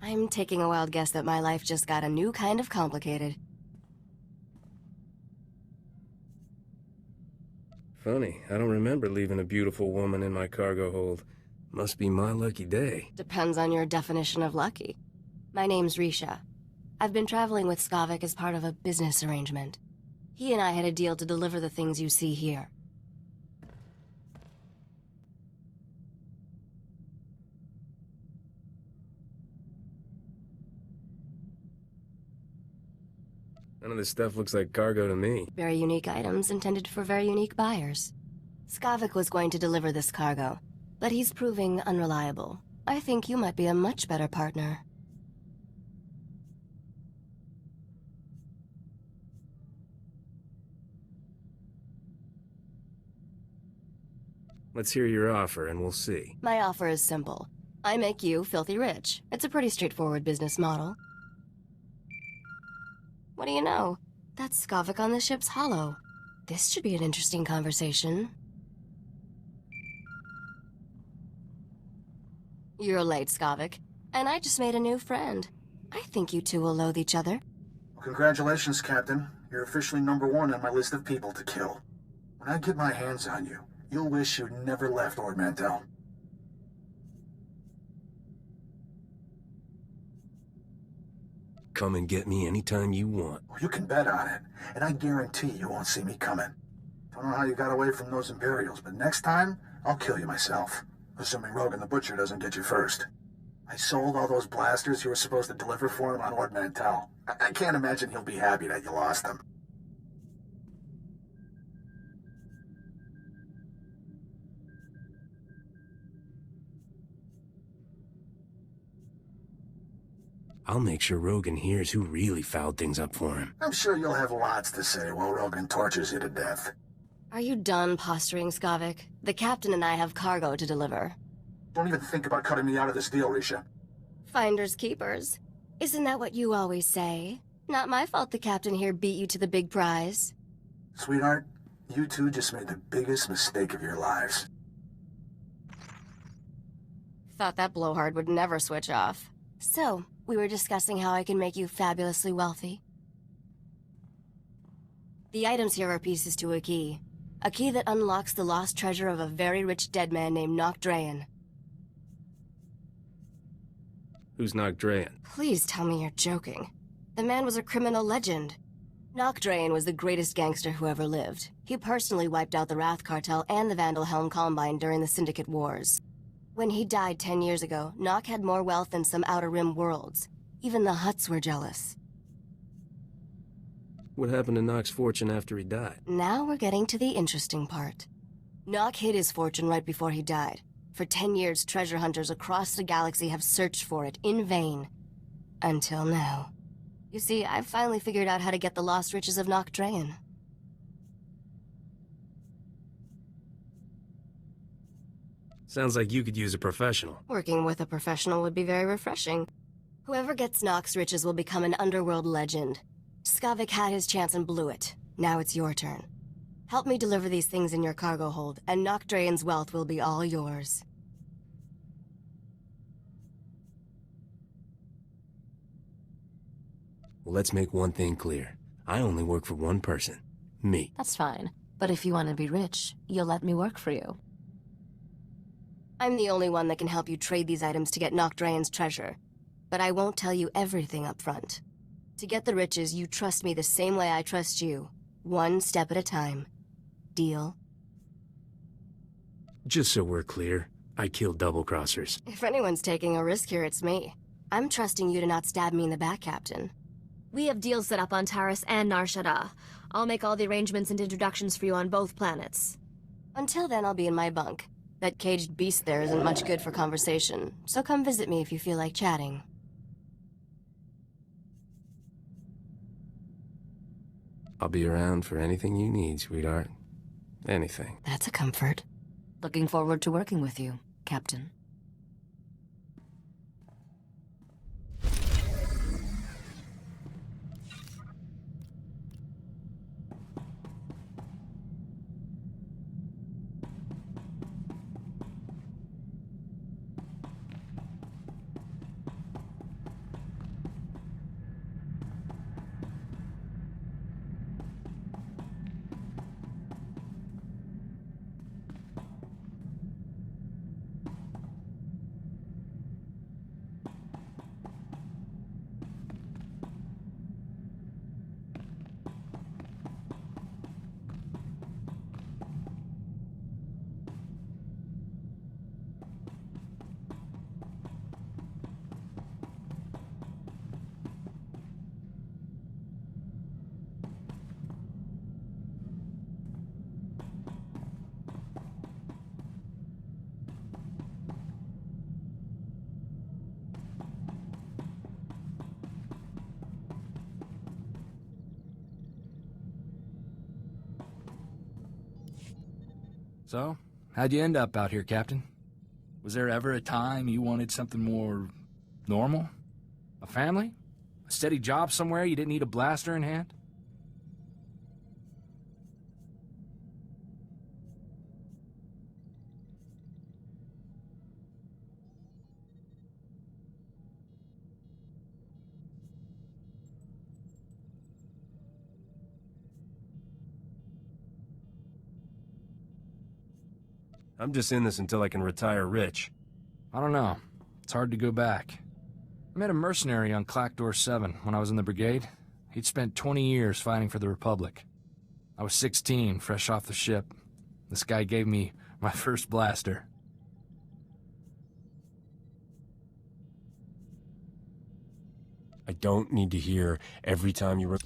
I'm taking a wild guess that my life just got a new kind of complicated. Funny, I don't remember leaving a beautiful woman in my cargo hold. Must be my lucky day. Depends on your definition of lucky. My name's Risha. I've been traveling with Skavak as part of a business arrangement. He and I had a deal to deliver the things you see here. None of this stuff looks like cargo to me. Very unique items intended for very unique buyers. Skavak was going to deliver this cargo, but he's proving unreliable. I think you might be a much better partner. Let's hear your offer and we'll see. My offer is simple. I make you filthy rich. It's a pretty straightforward business model. What do you know? That's Skavak on the ship's hollow. This should be an interesting conversation. You're late, Skavak. And I just made a new friend. I think you two will loathe each other. Congratulations, Captain. You're officially #1 on my list of people to kill. When I get my hands on you, you'll wish you'd never left Ord Mantell. come and get me anytime you want. Well, you can bet on it, and I guarantee you won't see me coming. Don't know how you got away from those Imperials, but next time, I'll kill you myself. Assuming Rogan the Butcher doesn't get you first. I sold all those blasters you were supposed to deliver for him on Ord Mantell. I can't imagine he'll be happy that you lost them. I'll make sure Rogan hears who really fouled things up for him. I'm sure you'll have lots to say while Rogan tortures you to death. Are you done posturing, Skavak? The captain and I have cargo to deliver. Don't even think about cutting me out of this deal, Risha. Finders keepers. Isn't that what you always say? Not my fault the captain here beat you to the big prize. Sweetheart, you two just made the biggest mistake of your lives. Thought that blowhard would never switch off. So, we were discussing how I can make you fabulously wealthy. The items here are pieces to a key. A key that unlocks the lost treasure of a very rich dead man named Nocdrayan. Who's Nocdrayan? Please tell me you're joking. The man was a criminal legend. Nocdrayan was the greatest gangster who ever lived. He personally wiped out the Wrath Cartel and the Vandalhelm Combine during the Syndicate Wars. When he died 10 years ago, Nock had more wealth than some Outer Rim worlds. Even the Hutts were jealous. What happened to Nock's fortune after he died? Now we're getting to the interesting part. Nock hid his fortune right before he died. For 10 years, treasure hunters across the galaxy have searched for it in vain. Until now. You see, I've finally figured out how to get the lost riches of Nocdrayan. Sounds like you could use a professional. Working with a professional would be very refreshing. Whoever gets Nock's riches will become an underworld legend. Skavak had his chance and blew it. Now it's your turn. Help me deliver these things in your cargo hold, and Nocdrayan's wealth will be all yours. Well, let's make one thing clear. I only work for one person. Me. That's fine. But if you want to be rich, you'll let me work for you. I'm the only one that can help you trade these items to get Nocdrayan's treasure. But I won't tell you everything up front. To get the riches, you trust me the same way I trust you. One step at a time. Deal? Just so we're clear, I kill double-crossers. If anyone's taking a risk here, it's me. I'm trusting you to not stab me in the back, Captain. We have deals set up on Taris and Nar Shaddaa. I'll make all the arrangements and introductions for you on both planets. Until then, I'll be in my bunk. That caged beast there isn't much good for conversation, so come visit me if you feel like chatting. I'll be around for anything you need, sweetheart. Anything. That's a comfort. Looking forward to working with you, Captain. So, how'd you end up out here, Captain? Was there ever a time you wanted something more normal? A family? A steady job somewhere you didn't need a blaster in hand? I'm just in this until I can retire rich. I don't know. It's hard to go back. I met a mercenary on Clackdoor 7 when I was in the brigade. He'd spent 20 years fighting for the Republic. I was 16, fresh off the ship. This guy gave me my first blaster. I don't need to hear every time you...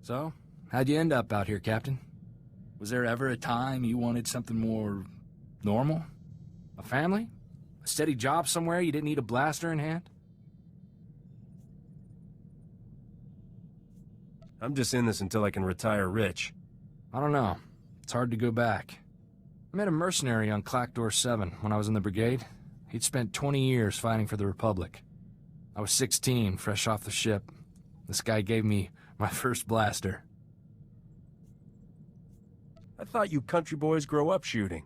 So, how'd you end up out here, Captain? Was there ever a time you wanted something more normal? A family? A steady job somewhere you didn't need a blaster in hand? I'm just in this until I can retire rich. I don't know. It's hard to go back. I met a mercenary on Clackdoor 7 when I was in the brigade. He'd spent 20 years fighting for the Republic. I was 16, fresh off the ship. This guy gave me my first blaster. I thought you country boys grow up shooting.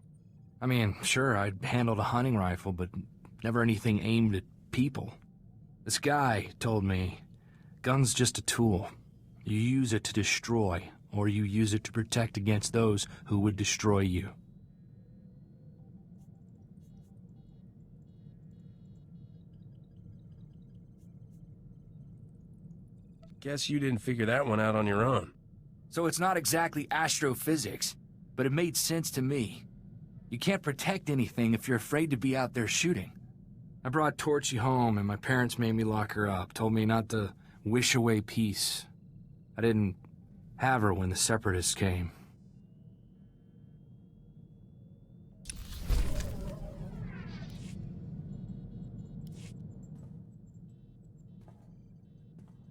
I mean, sure, I'd handled a hunting rifle, but never anything aimed at people. This guy told me, gun's just a tool. You use it to destroy, or you use it to protect against those who would destroy you. Guess you didn't figure that one out on your own. So it's not exactly astrophysics, but it made sense to me. You can't protect anything if you're afraid to be out there shooting. I brought Torchy home, and my parents made me lock her up, told me not to wish away peace. I didn't have her when the Separatists came.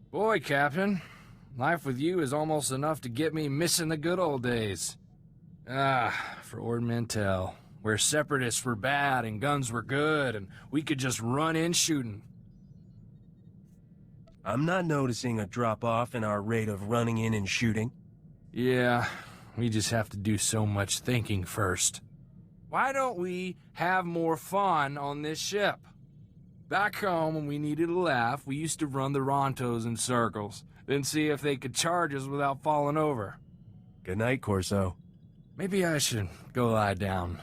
Boy, Captain, life with you is almost enough to get me missing the good old days. For Ord Mantell, where Separatists were bad and guns were good, and we could just run in shooting. I'm not noticing a drop-off in our rate of running in and shooting. Yeah, we just have to do so much thinking first. Why don't we have more fun on this ship? Back home, when we needed a laugh, we used to run the Rontos in circles, then see if they could charge us without falling over. Good night, Corso. Maybe I should go lie down.